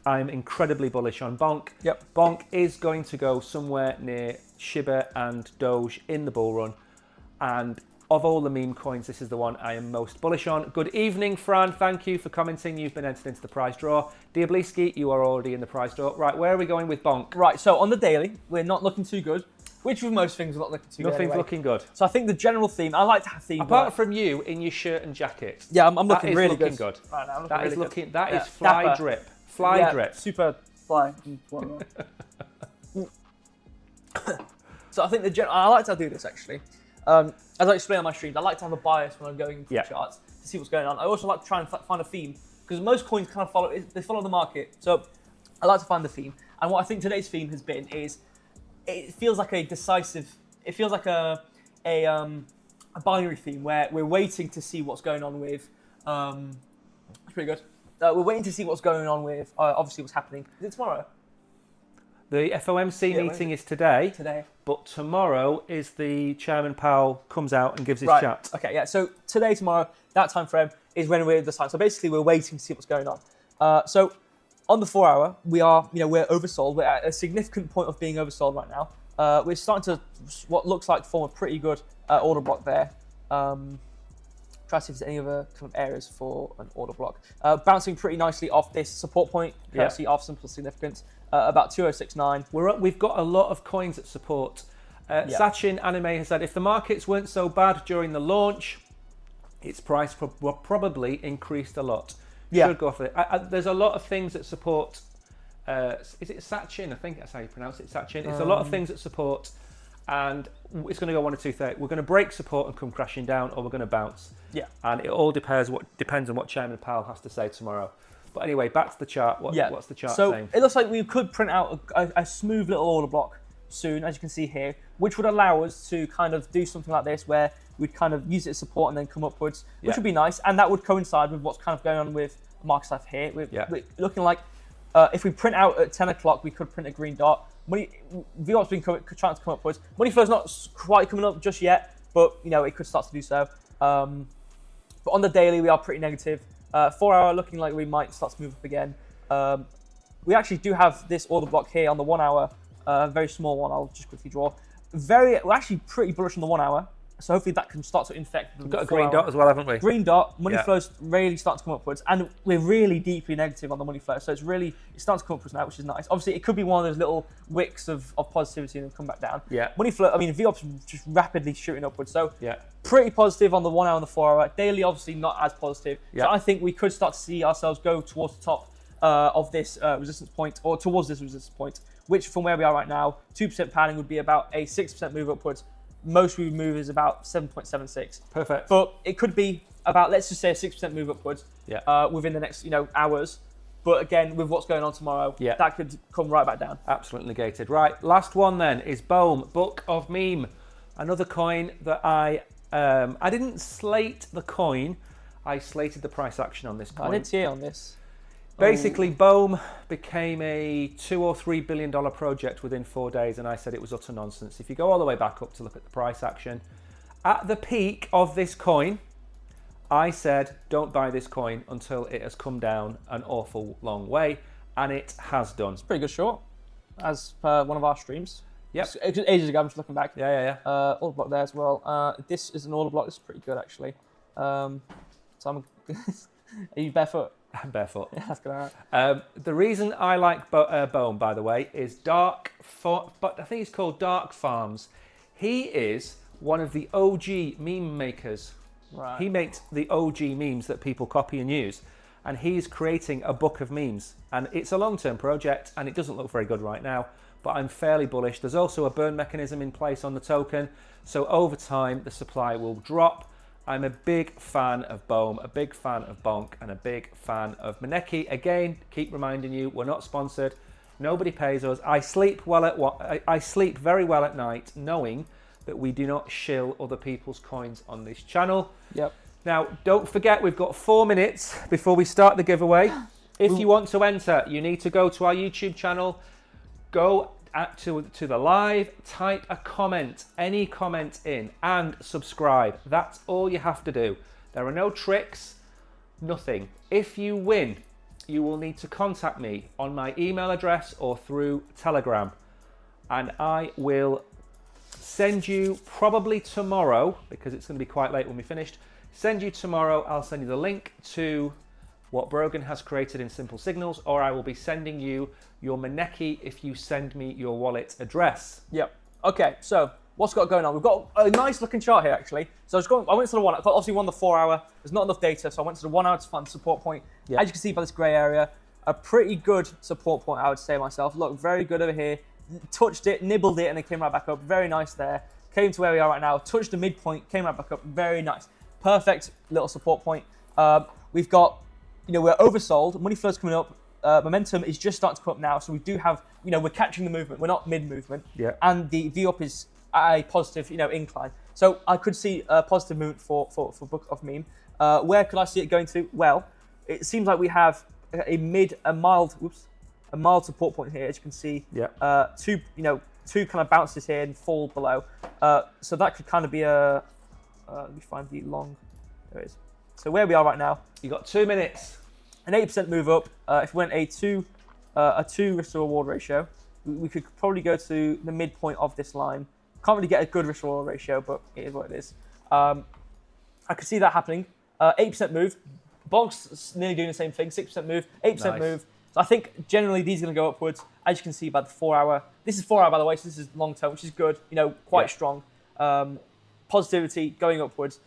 I'm incredibly bullish on Bonk. Yep. Bonk is going to go somewhere near SHIB and Doge in the bull run. And of all the meme coins, this is the one I am most bullish on. Good evening, Fran. Thank you for commenting. You've been entered into the prize draw. Diablisky, you are already in the prize draw. Right, where are we going with Bonk? Right, so on the daily, we're not looking too good. Which with most things, we're not looking too good. Nothing's looking good. So I think the general theme, I like to have themes. Apart from you in your shirt and jacket. Yeah, I'm looking really good. good. Right, now, That is looking that is fly dapper. drip. Fly drip. Super fly. So I think I like to do this actually. As I explain on my streams, I like to have a bias when I'm going through charts to see what's going on. I also like to try and find a theme because most coins kind of follow the market. So I like to find the theme. And what I think today's theme has been is it feels like a decisive. It feels like a binary theme where we're waiting to see what's going on with. It's pretty good. We're waiting to see what's going on with obviously what's happening. Is it tomorrow? The FOMC meeting is today. But tomorrow is the Chairman Powell comes out and gives his chat. Okay, yeah. So today, tomorrow, that time frame is when we're deciding. So basically, we're waiting to see what's going on. So on the 4 hour, we are, we're oversold. We're at a significant point of being oversold right now. We're starting to what looks like form a pretty good order block there. Try to see if there's any other kind of areas for an order block. Bouncing pretty nicely off this support point, currency off Simple Significance. About 2069. We've got a lot of coins that support. Sachin Anime has said, if the markets weren't so bad during the launch, its price probably increased a lot. Should go for it. There's a lot of things that support. Is it Sachin? I think that's how you pronounce it, Sachin. It's a lot of things that support, and it's going to go one of two things. We're going to break support and come crashing down, or we're going to bounce. Yeah. And it all depends on what Chairman Powell has to say tomorrow. But anyway, back to the chart. What's the chart saying? So it looks like we could print out a smooth little order block soon, as you can see here, which would allow us to kind of do something like this where we'd kind of use it as support and then come upwards, which would be nice. And that would coincide with what's kind of going on with Market Cipher here. We're looking like if we print out at 10 o'clock, we could print a green dot. VWAP's been trying to come upwards. Money flow's not quite coming up just yet, but it could start to do so. But on the daily, we are pretty negative. 4 hour looking like we might start to move up again. We actually do have this order block here on the 1 hour, very small one. I'll just quickly draw. We're actually pretty bullish on the 1 hour, so hopefully that can start to infect. We've got a green dot as well, haven't we? Green dot. Money flow's really starting to come upwards, and we're really deeply negative on the money flow. So it's starting to come upwards now, which is nice. Obviously, it could be one of those little wicks of positivity and then come back down. Yeah. Money flow. I mean, VWAP's just rapidly shooting upwards. So pretty positive on the 1 hour and the 4 hour. Daily, obviously not as positive. So I think we could start to see ourselves go towards the top of this resistance point, or towards this resistance point, which from where we are right now, 2% padding would be about a 6% move upwards. Most we would move is about 7.76. Perfect. But it could be about, let's just say, a 6% move upwards within the next hours. But again, with what's going on tomorrow, that could come right back down. Absolutely negated. Right, last one then is BOEM, Book of Meme. Another coin that I didn't slate the coin, I slated the price action on this coin. I did see it on this. Basically, BOEM became a $2 or $3 billion project within 4 days, and I said it was utter nonsense. If you go all the way back up to look at the price action, at the peak of this coin, I said, don't buy this coin until it has come down an awful long way, and it has done. It's a pretty good short, as per one of our streams. Yep. Ages ago, I'm just looking back. Yeah. Order block there as well. This is an order block. This is pretty good, actually. So are you barefoot? I'm barefoot. Yeah, that's good. The reason I like BOEM, by the way, is but I think he's called Dark Farms. He is one of the OG meme makers. Right. He makes the OG memes that people copy and use, and he's creating a book of memes. And it's a long-term project, and it doesn't look very good right now, but I'm fairly bullish. There's also a burn mechanism in place on the token, so over time the supply will drop. I'm a big fan of BOEM, a big fan of Bonk, and a big fan of Maneki. Again, keep reminding you, we're not sponsored. Nobody pays us. I sleep very well at night, knowing that we do not shill other people's coins on this channel. Yep. Now, don't forget, we've got 4 minutes before we start the giveaway. If you want to enter, you need to go to our YouTube channel, go to the live, type a comment, any comment in, and subscribe. That's all you have to do. There are no tricks, nothing. If you win, you will need to contact me on my email address or through Telegram, and I will send you probably tomorrow, because it's going to be quite late when we finished, I'll send you the link to what Brogan has created in Simple Signals, or I will be sending you your Maneki if you send me your wallet address. Yep. Okay, so what's got going on? We've got a nice looking chart here, actually. So I went to the 1 hour, obviously won the 4 hour. There's not enough data, so I went to the 1 hour to find the support point. Yep. As you can see by this grey area, a pretty good support point, I would say myself. Look, very good over here. Touched it, nibbled it, and it came right back up. Very nice there. Came to where we are right now, touched the midpoint, came right back up. Very nice. Perfect little support point. We've got, we're oversold. Money flow's coming up. Momentum is just starting to come up now. So we do have, we're catching the movement. We're not mid-movement. Yeah. And the V-up is at a positive, incline. So I could see a positive movement for Book of Meme. Where could I see it going to? Well, it seems like we have a mild support point here, as you can see. Yeah. Two kind of bounces here and fall below. So that could kind of be a. Let me find the long. There it is. So where we are right now, You got 2 minutes. an 8% move up. If we went a two risk to reward ratio, we could probably go to the midpoint of this line. Can't really get a good risk to reward ratio, but it is what it is. I could see that happening. 8% move. Bonk's nearly doing the same thing. 6% move, 8% Nice. move. So I think generally these are going to go upwards. As you can see by the 4 hour. This is 4 hour, by the way, so this is long term, which is good. Quite strong. Positivity going upwards.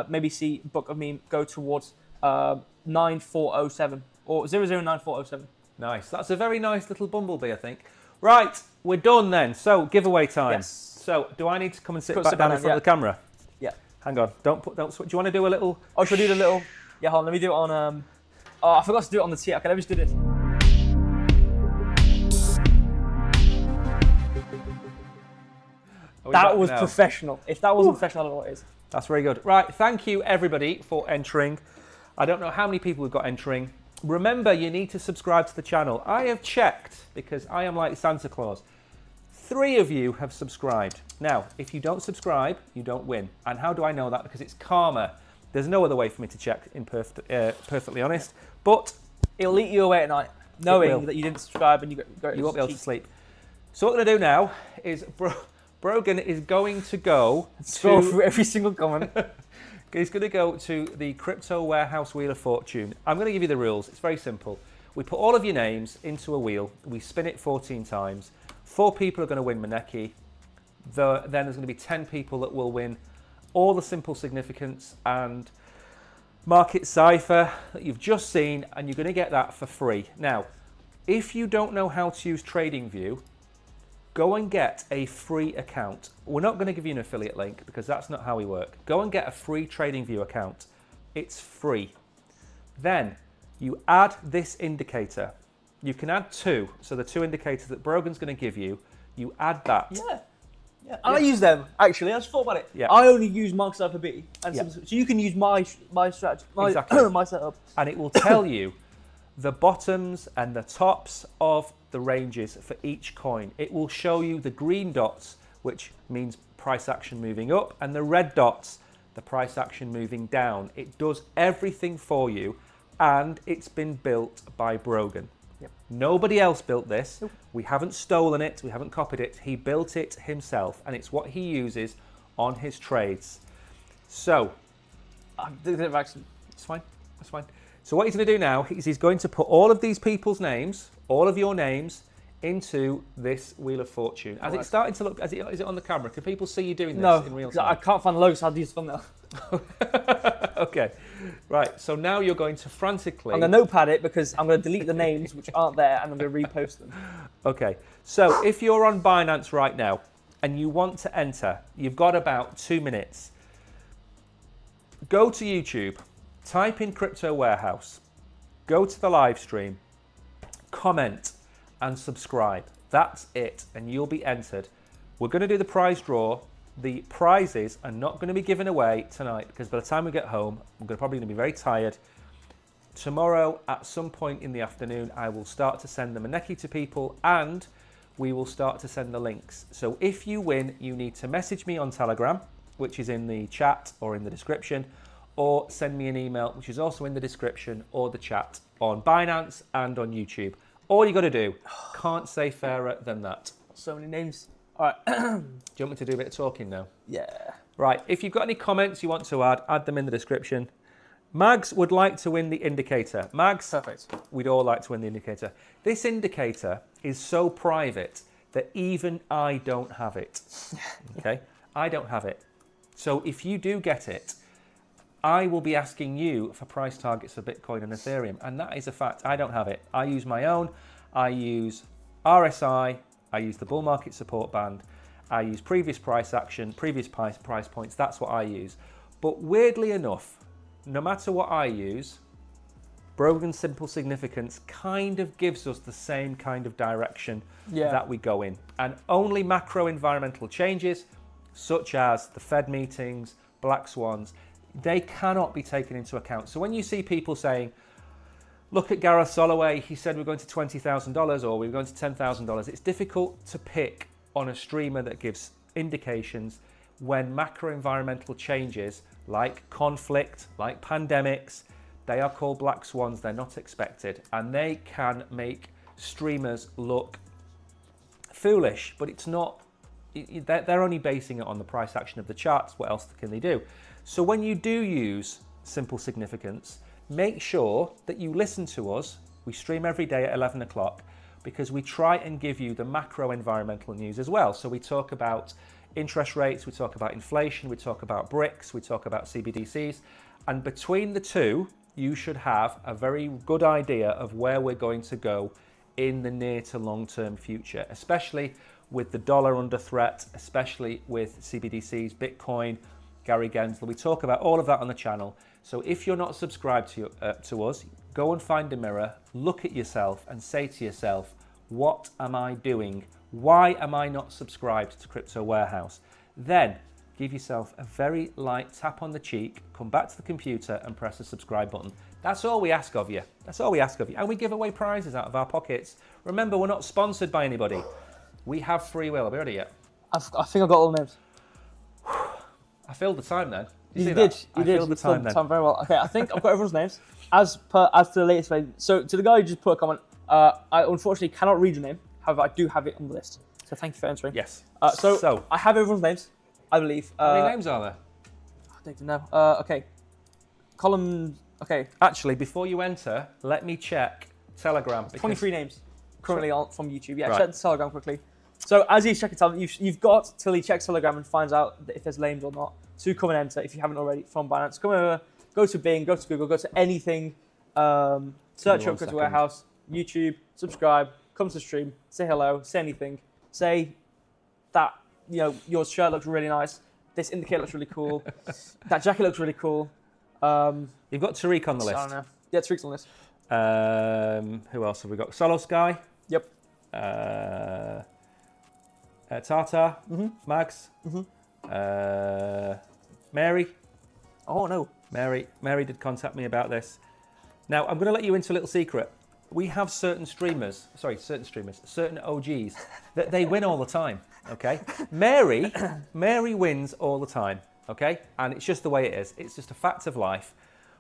Maybe see Book of Meme go towards 9407 or 009407. Nice. That's a very nice little bumblebee, I think. Right, we're done then. So giveaway time. Yes. So do I need to come and sit Sit back down in down, front of the camera? Yeah. Hang on. Don't. Do you want to do a little? Oh, should I do the little? Yeah, hold on. Let me do it on. Oh, I forgot to do it on the T. Okay, let me just do this. That was professional. If that wasn't professional, I don't know what it is. That's very good. Right, thank you everybody for entering. I don't know how many people we've got entering. Remember, you need to subscribe to the channel. I have checked, because I am like Santa Claus. 3 of you have subscribed. Now, if you don't subscribe, you don't win. And how do I know that? Because it's karma. There's no other way for me to check, perfectly honest. But It'll eat you away at night, knowing that you didn't subscribe and you won't be able to sleep. So what we're going to do now is Brogan is going to go scroll through every single comment. He's going to go to the Crypto Warehouse Wheel of Fortune. I'm going to give you the rules. It's very simple. We put all of your names into a wheel. We spin it 14 times. 4 people are going to win Maneki. Then there's going to be 10 people that will win all the Simple Significance and Market Cipher that you've just seen, and you're going to get that for free. Now, if you don't know how to use TradingView, go and get a free account. We're not going to give you an affiliate link because that's not how we work. Go and get a free TradingView account. It's free. Then You add this indicator. You can add 2. So the 2 indicators that Brogan's going to give you, you add that. Yeah. Yeah. And I use them, actually. I just thought about it. Yeah. I only use Mark Cypher B. And Yeah. so you can use my strategy, Exactly. my setup. And it will tell you the bottoms and the tops of the ranges for each coin. It will show you the green dots, which means price action moving up, and the red dots, the price action moving down. It does everything for you, and it's been built by Brogan. Yep. Nobody else built this. Nope. We haven't stolen it. We haven't copied it. He built it himself, and it's what he uses on his trades. So, it's fine. That's fine. So what he's going to do now is he's going to put all of these people's names, all of your names, into this Wheel of Fortune. As it's starting to look, is it on the camera? Can people see you doing this in real time? I can't find the logo, so I'll use the thumbnail. Okay, right. So now you're going to frantically. I'm going to notepad it because I'm going to delete the names which aren't there and I'm going to repost them. Okay, so if you're on Binance right now and you want to enter, you've got about 2 minutes. Go to YouTube, type in Crypto Warehouse, go to the live stream, comment and subscribe. That's it, and you'll be entered. We're going to do the prize draw. The prizes are not going to be given away tonight because by the time we get home, we're probably going to be very tired. Tomorrow, at some point in the afternoon, I will start to send the Maneki to people and we will start to send the links. So if you win, you need to message me on Telegram, which is in the chat or in the description, or send me an email, which is also in the description or the chat on Binance and on YouTube. All you got to do, can't say fairer than that. So many names. All right. Do you want me to do a bit of talking now? Yeah. Right, if you've got any comments you want to add them in the description. Mags would like to win the indicator. Mags, Perfect. We'd all like to win the indicator. This indicator is so private that even I don't have it. Okay? I don't have it. So if you do get it, I will be asking you for price targets for Bitcoin and Ethereum. And that is a fact. I don't have it. I use my own. I use RSI. I use the bull market support band. I use previous price action, previous price points. That's what I use. But weirdly enough, no matter what I use, Brogan's Simple Significance kind of gives us the same kind of direction that we go in. And only macro environmental changes, such as the Fed meetings, black swans, they cannot be taken into account. So when you see people saying, look at Gareth Soloway, he said we're going to $20,000 or we're going to $10,000, it's difficult to pick on a streamer that gives indications when macro environmental changes like conflict, like pandemics, they are called black swans, they're not expected, and they can make streamers look foolish, but it's not, they're only basing it on the price action of the charts. What else can they do? So when you do use Simple Significance, make sure that you listen to us. We stream every day at 11 o'clock because we try and give you the macro environmental news as well. So we talk about interest rates, we talk about inflation, we talk about BRICS, we talk about CBDCs. And between the two, you should have a very good idea of where we're going to go in the near to long-term future, especially with the dollar under threat, especially with CBDCs, Bitcoin, Gary Gensler. We talk about all of that on the channel. So if you're not subscribed to us, go and find a mirror, look at yourself and say to yourself, what am I doing? Why am I not subscribed to Crypto Warehouse? Then give yourself a very light tap on the cheek, come back to the computer and press the subscribe button. That's all we ask of you. That's all we ask of you. And we give away prizes out of our pockets. Remember, we're not sponsored by anybody. We have free will. Are we ready yet? I think I got all the names. I filled the time then. You did. You filled the time then. Very well. Okay, I think I've got everyone's names as to the latest video. So to the guy who just put a comment, I unfortunately cannot read your name. However, I do have it on the list. So thank you for answering. Yes. So I have everyone's names, I believe. How many names are there? I don't even know. Okay. Column. Okay. Actually, before you enter, let me check Telegram. 23 names currently on from YouTube. Yeah, Right. check the Telegram quickly. So as he's checking Telegram, you've got till he checks Telegram and finds out if there's names or not to come and enter if you haven't already from Binance. Come over, go to Bing, go to Google, go to anything, search up Crypto Warehouse, YouTube, subscribe, come to the stream, say hello, say anything, say that your shirt looks really nice, this indicator looks really cool, that jacket looks really cool. You've got Tariq on the list. I don't know. Yeah, Tariq's on the list. Who else have we got? Solo Sky. Yep. Tata. Mags. Mary. Oh no. Mary did contact me about this. Now, I'm going to let you into a little secret. We have certain OGs, that they win all the time, okay? Mary wins all the time, okay? And it's just the way it is. It's just a fact of life.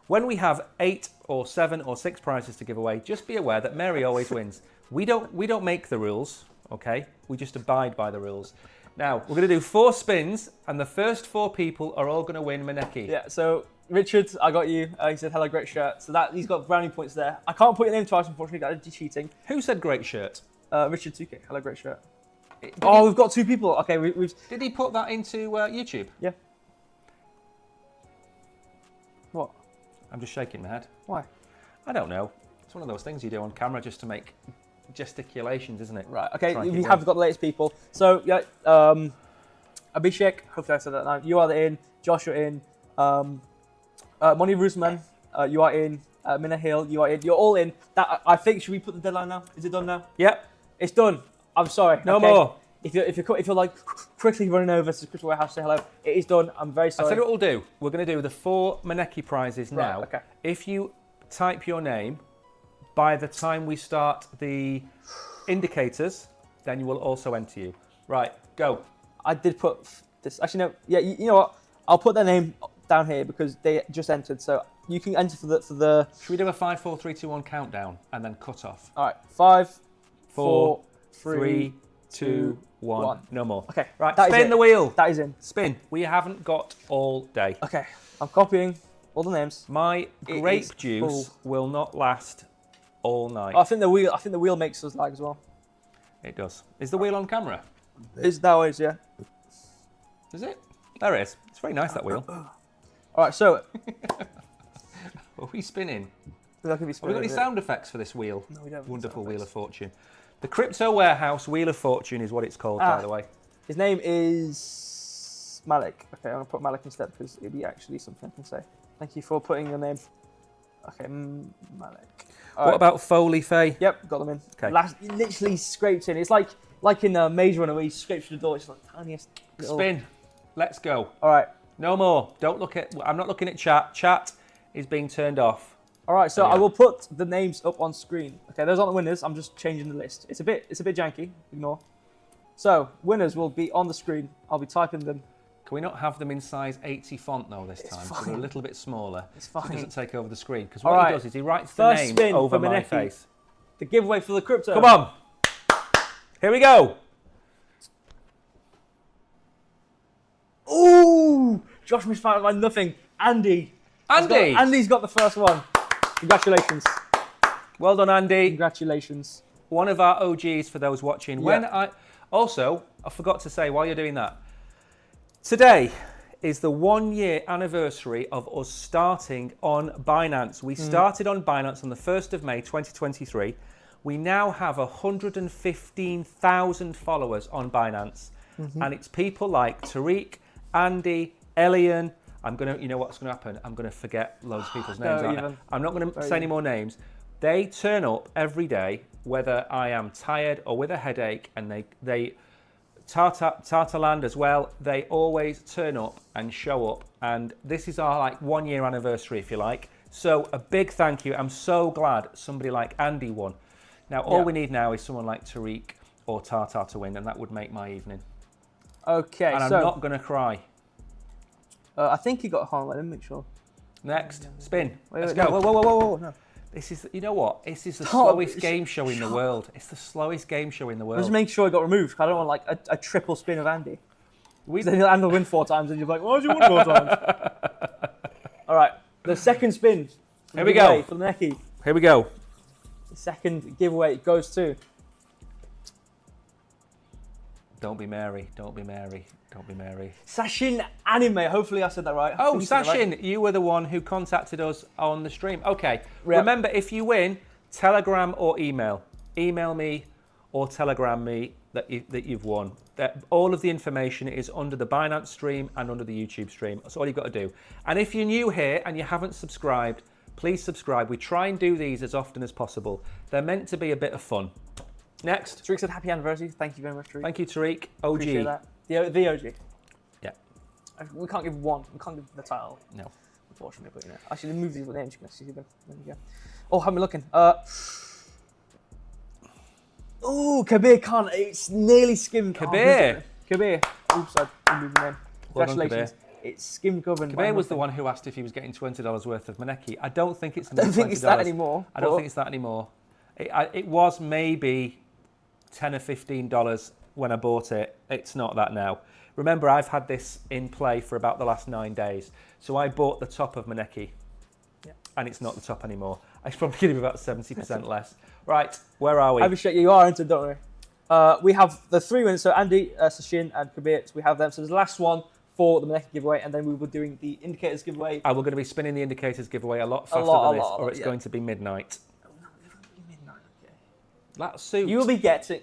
When we have 8 or 7 or 6 prizes to give away, just be aware that Mary always wins. We don't make the rules, okay? We just abide by the rules. Now, we're going to do 4 spins, and the first 4 people are all going to win Maneki. Yeah, so Richard, I got you. He said, hello, great shirt. So that he's got brownie points there. I can't put your name twice, unfortunately. That'd be cheating. Who said great shirt? Richard 2K, hello, great shirt. We've got 2 people. Okay, we've... Did he put that into YouTube? Yeah. What? I'm just shaking my head. Why? I don't know. It's one of those things you do on camera just to make gesticulations, isn't it? Right, okay, we have got the latest people. So, yeah, Abhishek, hopefully I said that now. You are in. Josh, you're in. Moni Rusman, you are in. Minna Hill, you are in. You're all in. That I think. Should we put the deadline now? Is it done now? Yep, it's done. I'm sorry. No more. If you're like quickly running over to Crystal Warehouse to say hello, it is done. I'm very sorry. I tell you what we'll do. We're going to do the 4 Maneki prizes now. Right, okay. If you type your name by the time we start the indicators, then you will also enter you. Right, go. I did put this. Actually, no. Yeah, you know what? I'll put their name down here because they just entered. So you can enter for the. Should we do a 5, 4, 3, 2, 1 countdown and then cut off? All right. 5, 4, 3, 2, 1. No more. Okay. Right. Spin the wheel. That is in. Spin. We haven't got all day. Okay. I'm copying all the names. My grape juice will not last all night. Oh, I think the wheel makes us lag as well. It does. Is the wheel on camera? That is, yeah. Is it? There it is. It's very nice, that wheel. All right, so. Are we spinning? That could be Have we got any sound effects for this wheel? No, we don't. Wonderful Wheel of Fortune. The Crypto Warehouse Wheel of Fortune is what it's called, by the way. His name is Malik. Okay, I'm going to put Malik instead because it'd be actually something I can say. Thank you for putting your name. Okay, Malik. What about Foley Faye? Yep, got them in. Okay. He literally scraped in. It's like in Maze Runner where he scrapes through the door. It's like tiniest little... Spin. Let's go. All right. No more. Don't look at... I'm not looking at chat. Chat is being turned off. All right, so I will put the names up on screen. Okay, those aren't the winners. I'm just changing the list. It's a bit janky. Ignore. So winners will be on the screen. I'll be typing them. Can we not have them in size 80 font though this time? So they're a little bit smaller. It's fine. So it doesn't take over the screen. Because what he does is he writes the First name spin over for my Maneki. face. The giveaway for the crypto. Come on. Here we go. Ooh! Josh missed out by nothing. Andy's got the first one. Congratulations. Well done, Andy. Congratulations. One of our OGs for those watching. Yeah. I forgot to say while you're doing that, today is the 1-year anniversary of us starting on Binance. We started on Binance on the 1st of May 2023. We now have 115,000 followers on Binance. And it's people like Tariq, Andy, Elian. You know what's going to happen? I'm going to forget loads of people's names. I'm not going to say any more names. They turn up every day, whether I am tired or with a headache, and Tartarland as well. They always turn up and show up, and this is our 1-year anniversary, if you like. So a big thank you. I'm so glad somebody like Andy won. Now all we need now is someone like Tariq or Tartar to win, and that would make my evening. Okay, and I'm not going to cry. I think he got home. Let me make sure. Next, spin. Let's go. Whoa. No. This is, you know what? This is the slowest game show in the world. It's the slowest game show in the world. Just make sure it got removed. I don't want a triple spin of Andy. Then he'll win 4 times, and you're like, why did you win 4 times? All right, the second spin. Here we go. For the Maneki. Here we go. The second giveaway goes to. Don't be Mary. Don't be Mary. Don't be Mary. Sashin Anime. Hopefully I said that right. Oh, Sashin, right. You were the one who contacted us on the stream. Okay. Yep. Remember, if you win, Telegram or email. Email me or Telegram me that you've won. All of the information is under the Binance stream and under the YouTube stream. That's all you've got to do. And if you're new here and you haven't subscribed, Please subscribe. We try and do these as often as possible. They're meant to be a bit of fun. Next. Tariq said happy anniversary. Thank you very much, Tariq. Thank you, Tariq. OG. Appreciate that. The OG. Yeah. We can't give one. We can't give the title. No. Unfortunately, but you know. Actually, the movies with names, you can actually see them. There we go. Oh, have me looking. Oh, Kabir Khan. It's nearly skimmed. Kabir. Kabir. Oops, I removed the name. Well done, Congratulations. Kabir. It's skim governed. Kabir was the one who asked if he was getting $20 worth of Maneki. I don't think it's. I don't think it's that anymore. I don't think it's that anymore. It was maybe $10 or $15 when I bought it. It's not that now. Remember, I've had this in play for about the last 9 days. So I bought the top of Maneki, and it's not the top anymore. It's probably going to be about 70% less. Right, where are we? Abhishek, you are into, don't we? We have the 3 winners. So Andy, Sachin, and Kabir. So we have them. So there's the last one for the Maneki giveaway, and then we were doing the indicators giveaway. We're going to be spinning the indicators giveaway a lot faster than this, or it's going to be midnight. That suits. You will be getting.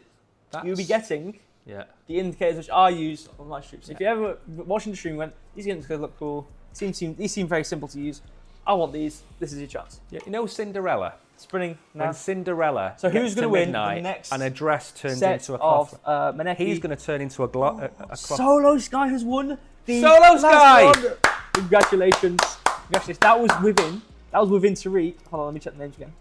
You'll be getting. Yeah. The indicators which are used on my stream. So if you ever watching the stream went, these indicators look cool. These seem very simple to use. I want these. This is your chance. Yeah, you know Cinderella. Spinning now. When Cinderella. So who's going to win the next? And a dress turns into a cloth. Maneki. He's going to turn into a cloth. Solo Sky has won. Solo Sky. Congratulations. Congratulations. That was within Tariq. Hold on, let me check the names again.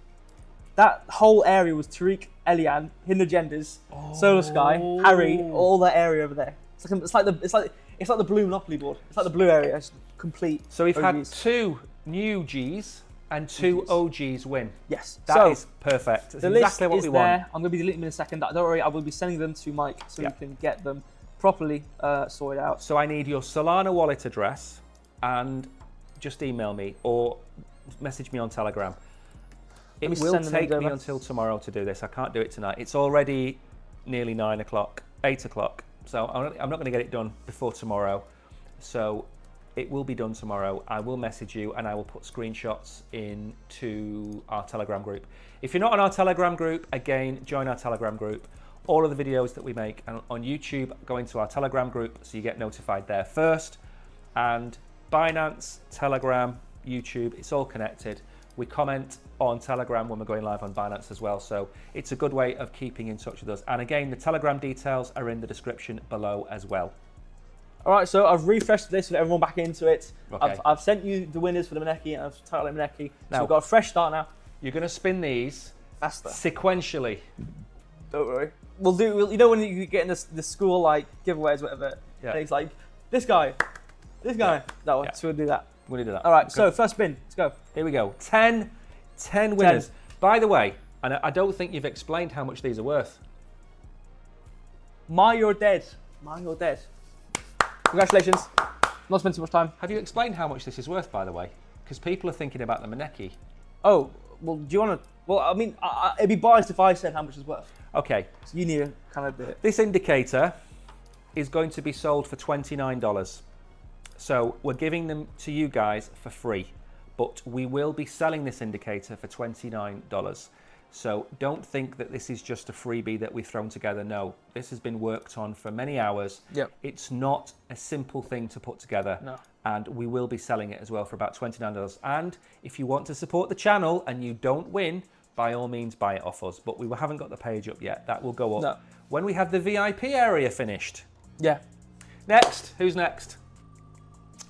That whole area was Tariq, Elian, Hidden Agendas, Solo Sky, Harry, all that area over there. It's like the blue Monopoly board. It's like the blue area. It's complete. So we've OGs. had 2 new Gs and 2 OGs win. Yes. That is perfect. That's the exactly list what is we want. there. I'm going to be deleting them in a second. Don't worry, I will be sending them to Mike so we can get them properly sorted out. So I need your Solana wallet address and just email me or message me on Telegram. It will take me until tomorrow to do this. I can't do it tonight. It's already nearly 9 o'clock, 8 o'clock. So I'm not going to get it done before tomorrow. So it will be done tomorrow. I will message you and I will put screenshots into our Telegram group. If you're not on our Telegram group, again, join our Telegram group. All of the videos that we make on YouTube go into our Telegram group, so you get notified there first. And Binance, Telegram, YouTube, it's all connected. We comment on Telegram when we're going live on Binance as well. So it's a good way of keeping in touch with us. And again, the Telegram details are in the description below as well. All right, so I've refreshed this with everyone back into it. Okay. I've sent you the winners for the Maneki and I've titled it Maneki. Now, so we've got a fresh start now. You're going to spin these faster, sequentially. Don't worry. You know when you get in the school like giveaways, whatever. Yeah. And it's like this guy, that one. Yeah. So we'll do that. We're going to do that. All right. So first spin. Let's go. Here we go. 10 winners. By the way, and I don't think you've explained how much these are worth. You're dead. Congratulations. Not spent too much time. Have you explained how much this is worth, by the way? Because people are thinking about the Maneki. Oh, well, do you want to? Well, I mean, it'd be biased if I said how much it's worth. Okay. So you need to kind of do it. This indicator is going to be sold for $29. So we're giving them to you guys for free, but we will be selling this indicator for $29. So don't think that this is just a freebie that we've thrown together. No, this has been worked on for many hours. Yep. It's not a simple thing to put together. No. And we will be selling it as well for about $29. And if you want to support the channel and you don't win, by all means buy it off us. But we haven't got the page up yet. That will go up when we have the VIP area finished. Yeah. Next, who's next?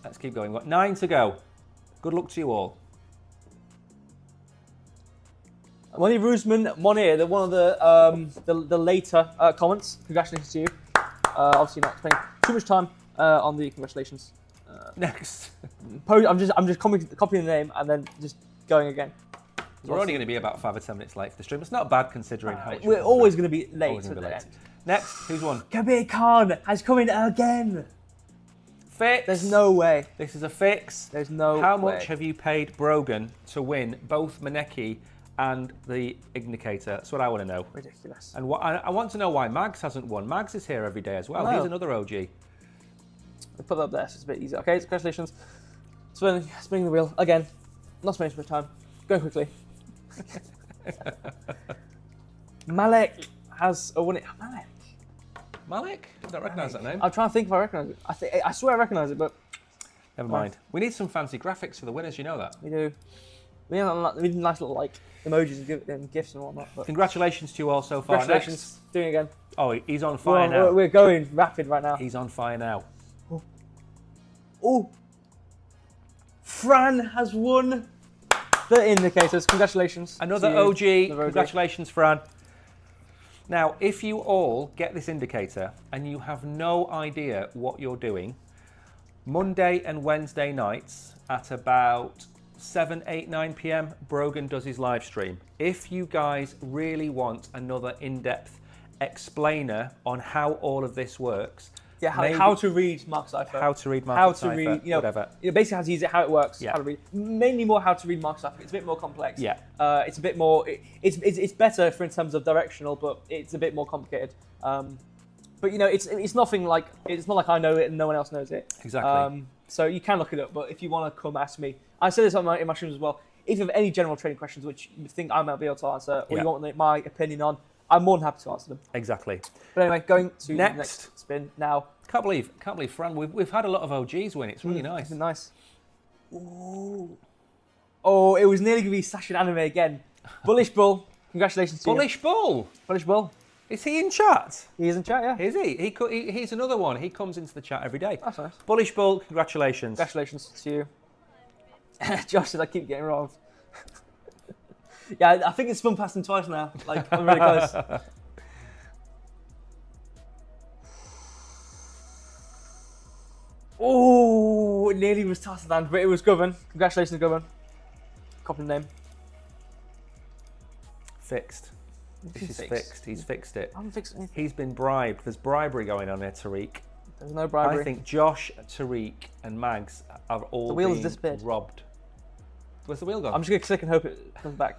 Let's keep going. We've got 9 to go. Good luck to you all. Money Rusman Monir, one of the later comments. Congratulations to you. Obviously not spending too much time on the congratulations. Next. I'm just copying the name and then just going again. We're only going to be about 5 or 10 minutes late for the stream. It's not bad considering how much we're always going to be late. Next, who's won? Kabir Khan has come in again. Fix. There's no way. This is a fix. There's no way. How much have you paid Brogan to win both Maneki and the indicator? That's what I want to know. Ridiculous. And I want to know why Mags hasn't won. Mags is here every day as well. He's another OG. We'll put that up there so it's a bit easier. Okay, congratulations. Spinning the wheel again. Not spending too much time. Going quickly. Malek has won it. Malik? I don't recognise that name. I'm trying to think if I recognise it. I swear I recognise it, but never mind. We need some fancy graphics for the winners. You know that. We do. We did nice little like emojis and gifs and whatnot. But Congratulations to you all so far. congratulations, Next. doing it again. Oh, he's on fire now. We're going rapid right now. He's on fire now. Oh, Fran has won the indicators. Congratulations. Another to OG. you, the Congratulations, Fran. Now, if you all get this indicator and you have no idea what you're doing, Monday and Wednesday nights at about 7, 8, 9 p.m, Brogan does his live stream. If you guys really want another in-depth explainer on how all of this works, how to read market cipher. How to read market cipher, whatever. Basically how to use it, how it works, Yeah. how to read. Mainly more how to read market cipher. It's a bit more complex. Yeah. It's a bit more. It's better for in terms of directional, but it's a bit more complicated. But it's nothing like it's not like I know it and no one else knows it. Exactly. So you can look it up, but if you want to come ask me, I said this in my streams as well. If you have any general trading questions which you think I might be able to answer, or you want my opinion on, I'm more than happy to answer them. Exactly. But anyway, going to Next. the next spin now. Can't believe, Fran. We've had a lot of OGs win. It's really nice. It's been nice. Ooh. Oh, it was nearly going to be Sasha Anime again. Bullish Bull, congratulations to you. Bullish Bull. Bullish Bull. Is he in chat? He is in chat, yeah. Is he? He's another one. He comes into the chat every day. That's nice. Bullish Bull, congratulations. Congratulations to you. Josh said I keep getting robbed. Yeah, I think it's spun past him twice now. Like, I'm really close. Oh, it nearly was Tarzan, but it was Govan. Congratulations, Govan. Copy name. Fixed. This is fixed. He's fixed it. I haven't fixed anything. He's been bribed. There's bribery going on here, Tariq. There's no bribery. I think Josh, Tariq, and Mags are all The wheel's being disappeared. robbed. Where's the wheel gone? I'm just going to click and hope it comes back.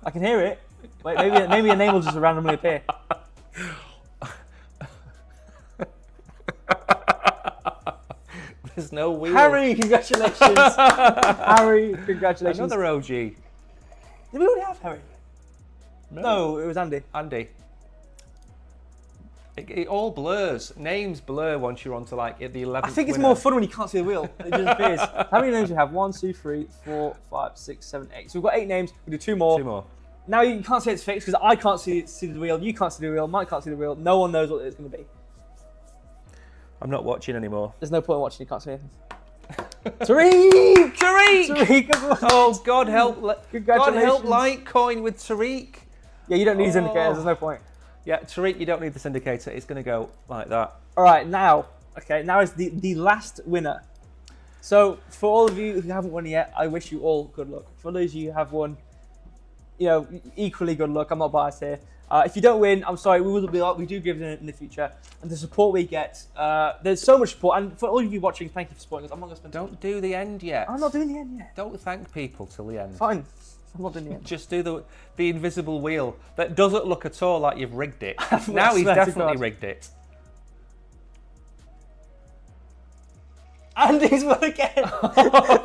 I can hear it. Wait, maybe a name will just randomly appear. There's no wheel. Harry, congratulations. Harry, congratulations. Another OG. Did we already have Harry? No, it was Andy. Andy. It all blurs. Names blur once you're onto like the 11th. I think it's winner. more fun when you can't see the wheel. It just appears. How many names do we have? 1, 2, 3, 4, 5, 6, 7, 8. So we've got 8 names. We do 2 more. 2 more. Now you can't say it's fixed because I can't see the wheel. You can't see the wheel. Mike can't see the wheel. No one knows what it's going to be. I'm not watching anymore. There's no point in watching. You can't see anything. Tariq! Tariq! Oh, God help! God help Litecoin with Tariq. Yeah, you don't need these indicators. There's no point. Yeah, Tariq, you don't need this indicator. It's going to go like that. All right, now is the last winner. So for all of you who haven't won yet, I wish you all good luck. For those of you who have won, equally good luck. I'm not biased here. If you don't win, I'm sorry. We do give it in the future, and the support we get. There's so much support, and for all of you watching, thank you for supporting us. I'm not going to spend. Don't do the end yet. I'm not doing the end yet. Don't thank people till the end. Fine. I'm not doing the end. Just do the invisible wheel that doesn't look at all like you've rigged it. Now he's definitely rigged it. Andy's won again.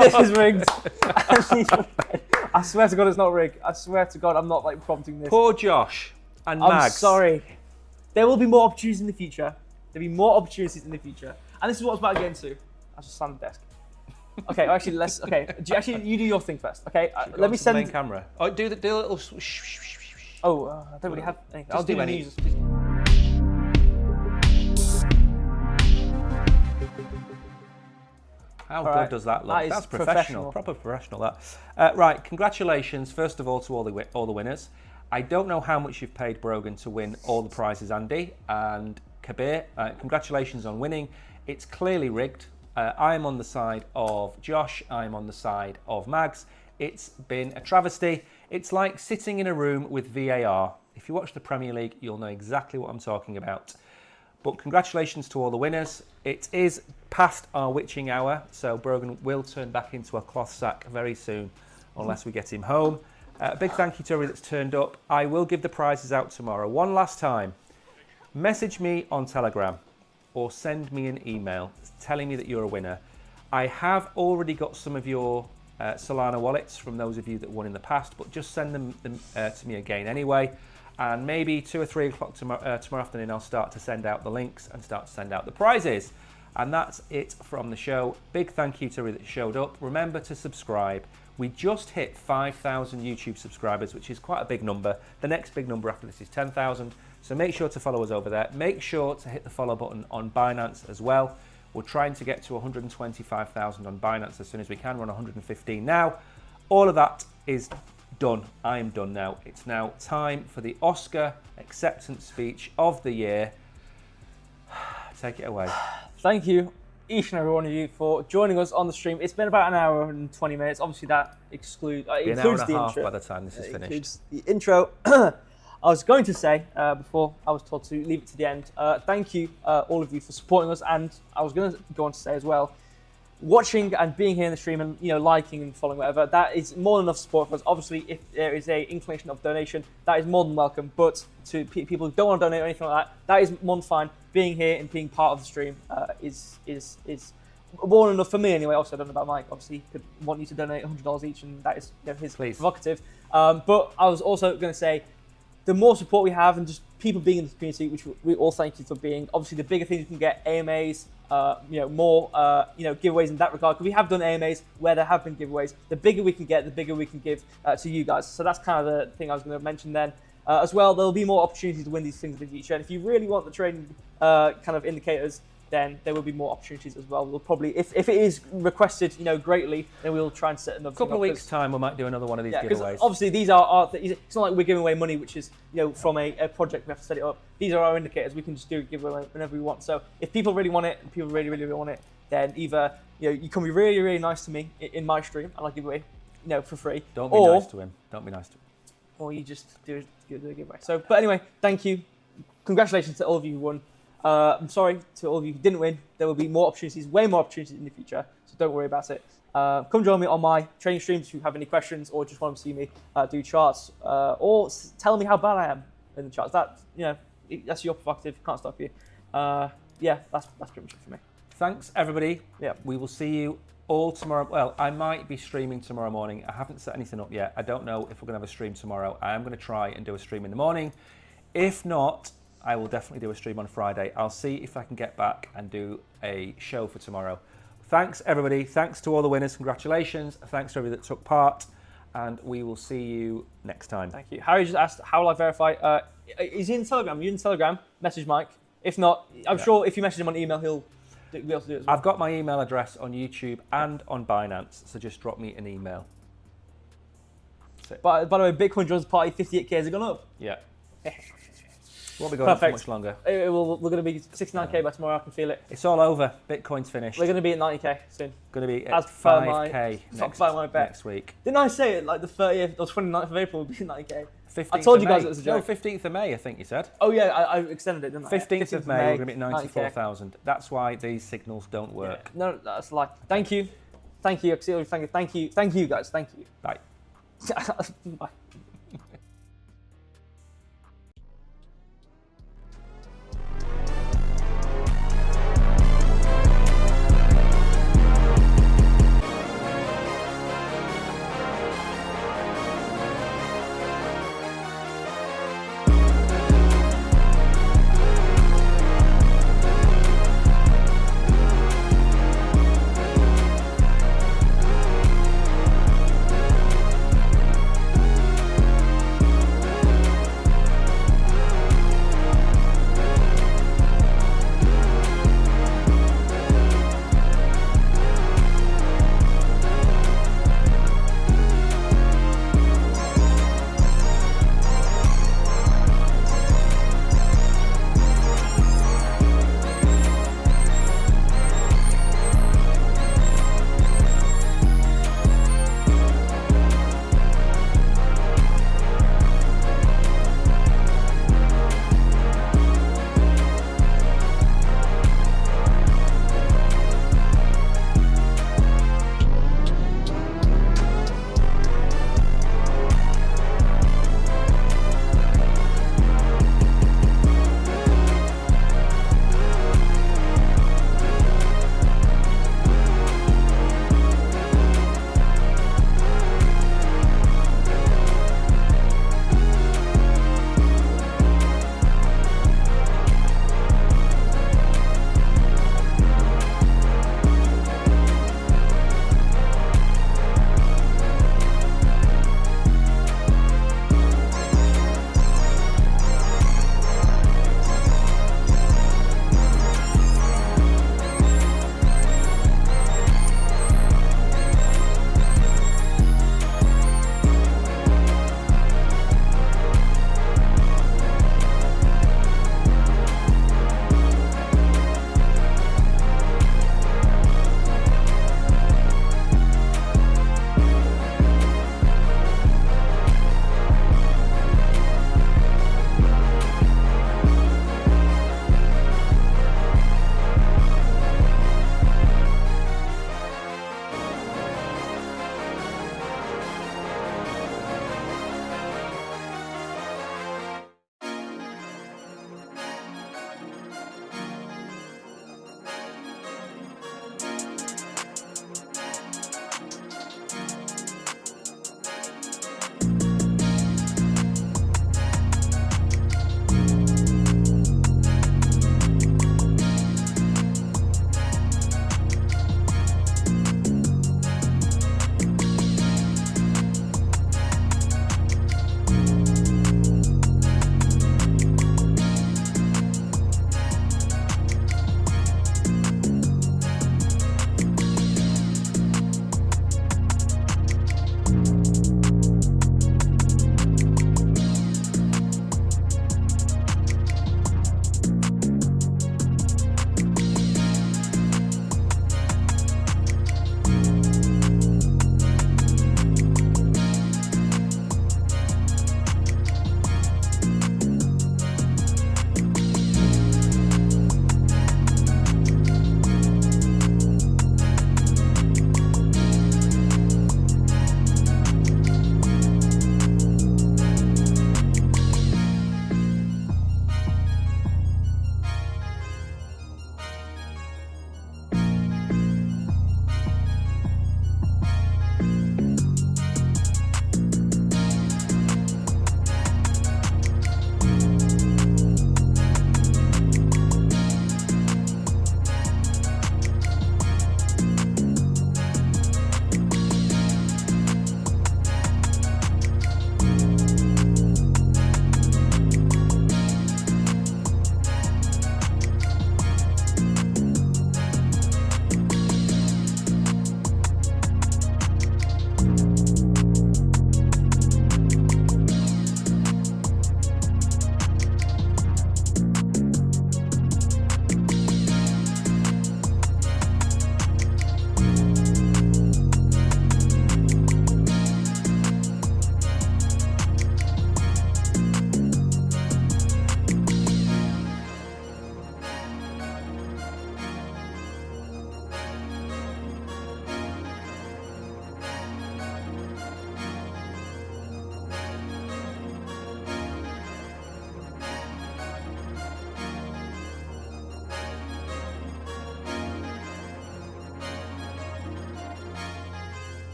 This is rigged. Andy's won again. I swear to God, it's not rigged. I swear to God, I'm not like prompting this. Poor Josh and Mags. I'm sorry. There will be more opportunities in the future. There'll be more opportunities in the future. And this is what I was about to get into. I just slammed the desk. Okay, actually, you do your thing first. Okay, let me send the main camera. Oh, do the little. Oh, I don't really have anything. I'll do any. How good does that look? That's professional. Proper professional. That. Right. Congratulations, first of all, to all the winners. I don't know how much you've paid Brogan to win all the prizes, Andy and Kabir. Congratulations on winning. It's clearly rigged. I am on the side of Josh. I'm on the side of Mags. It's been a travesty. It's like sitting in a room with VAR. If you watch the Premier League, you'll know exactly what I'm talking about. But congratulations to all the winners. It is past our witching hour, so Brogan will turn back into a cloth sack very soon, unless we get him home. Big thank you to everybody that's turned up. I will give the prizes out tomorrow. One last time, message me on Telegram or send me an email telling me that you're a winner. I have already got some of your Solana wallets from those of you that won in the past, but just send them to me again anyway. And maybe 2 or 3 o'clock tomorrow afternoon, I'll start to send out the links and start to send out the prizes. And that's it from the show. Big thank you to everybody that showed up. Remember to subscribe. We just hit 5,000 YouTube subscribers, which is quite a big number. The next big number after this is 10,000. So make sure to follow us over there. Make sure to hit the follow button on Binance as well. We're trying to get to 125,000 on Binance as soon as we can. We're on 115 now. All of that is done. I am done now. It's now time for the Oscar acceptance speech of the year. Take it away. Thank you, each and every one of you, for joining us on the stream. It's been about an hour and 20 minutes. Obviously, that includes an hour and a half intro. by the time this is finished. Includes the intro. I was going to say, before I was told to leave it to the end, thank you, all of you, for supporting us. And I was going to go on to say as well, watching and being here in the stream and liking and following whatever, that is more than enough support for us. Obviously, if there is a inclination of donation, that is more than welcome. But to people who don't want to donate or anything like that, that is more than fine. Being here and being part of the stream is more than enough for me anyway. Also, I don't know about Mike. Obviously, he could want you to donate $100 each, and that is his prerogative. But I was also going to say, the more support we have and just people being in the community, which we all thank you for being. Obviously, the bigger things you can get, AMAs, more giveaways in that regard. Because we have done AMAs where there have been giveaways. The bigger we can get, the bigger we can give to you guys. So that's kind of the thing I was going to mention then. As well, there'll be more opportunities to win these things in the future. And if you really want the trading kind of indicators, then there will be more opportunities as well. We'll probably, if it is requested, greatly, then we'll try and set another. A couple of weeks' time, we might do another one of these giveaways. Obviously, these are it's not like we're giving away money, which is from a project we have to set it up. These are our indicators. We can just do a giveaway whenever we want. So if people really want it, and people really, really, really want it, then either you can be really, really nice to me in my stream, and I'll give away for free. Don't be nice to him. Don't be nice to him. Or you just do a giveaway. So, but anyway, thank you. Congratulations to all of you who won. I'm sorry to all of you who didn't win. There will be more opportunities, way more opportunities in the future. So don't worry about it. Come join me on my training streams if you have any questions or just want to see me do charts or tell me how bad I am in the charts. That that's your prerogative. Can't stop you. That's pretty much it for me. Thanks everybody. Yeah, we will see you all tomorrow. Well, I might be streaming tomorrow morning. I haven't set anything up yet. I don't know if we're going to have a stream tomorrow. I am going to try and do a stream in the morning. If not, I will definitely do a stream on Friday. I'll see if I can get back and do a show for tomorrow. Thanks, everybody. Thanks to all the winners. Congratulations. Thanks to everybody that took part. And we will see you next time. Thank you. Harry just asked, how will I verify? Is he in Telegram? Are you in Telegram? Message Mike. If not, I'm sure if you message him on email, he'll be able to do it as well. I've got my email address on YouTube and on Binance, so just drop me an email. By the way, Bitcoin Jones Party 58k has gone up. Yeah. Won't be going up for much longer. We're going to be 69k by tomorrow. I can feel it. It's all over. Bitcoin's finished. We're going to be at 90k soon. Going to be at 5k next week. Didn't I say it like the 30th or 29th of April would be 90k? I told you guys it was a joke. No, 15th of May, I think you said. Oh yeah, I extended it, didn't I? 15th of May, we're going to be at 94,000. That's why these signals don't work. Yeah. No, that's a lie. Thank you. Thank you, thank you guys. Thank you. Bye. Bye.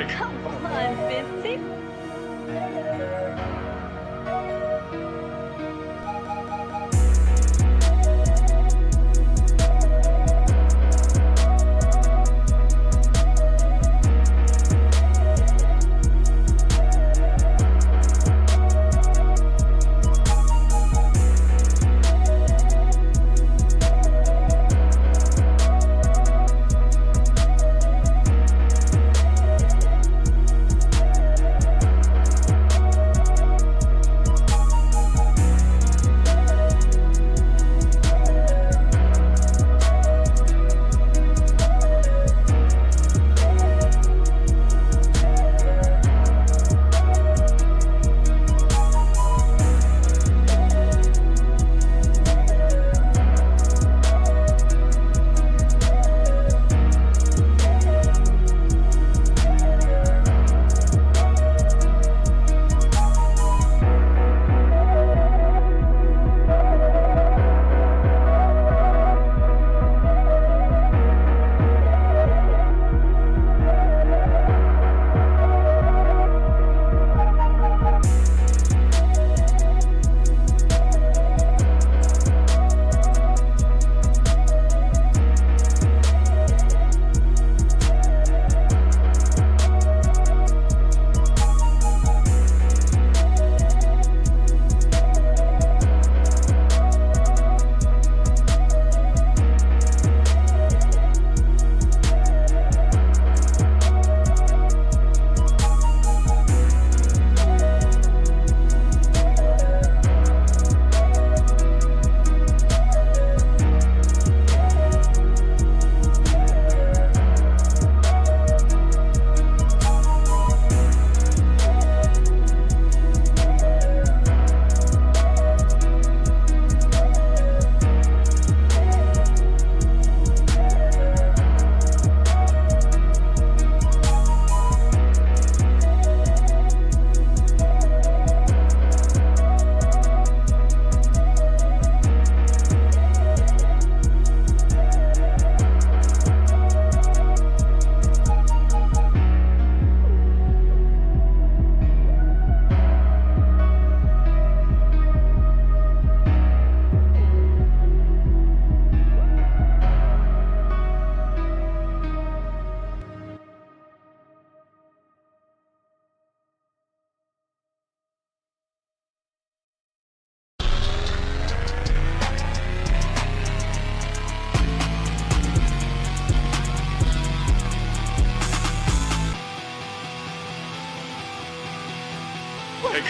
Come on, Fitzy.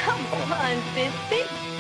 Come on, Fitzy.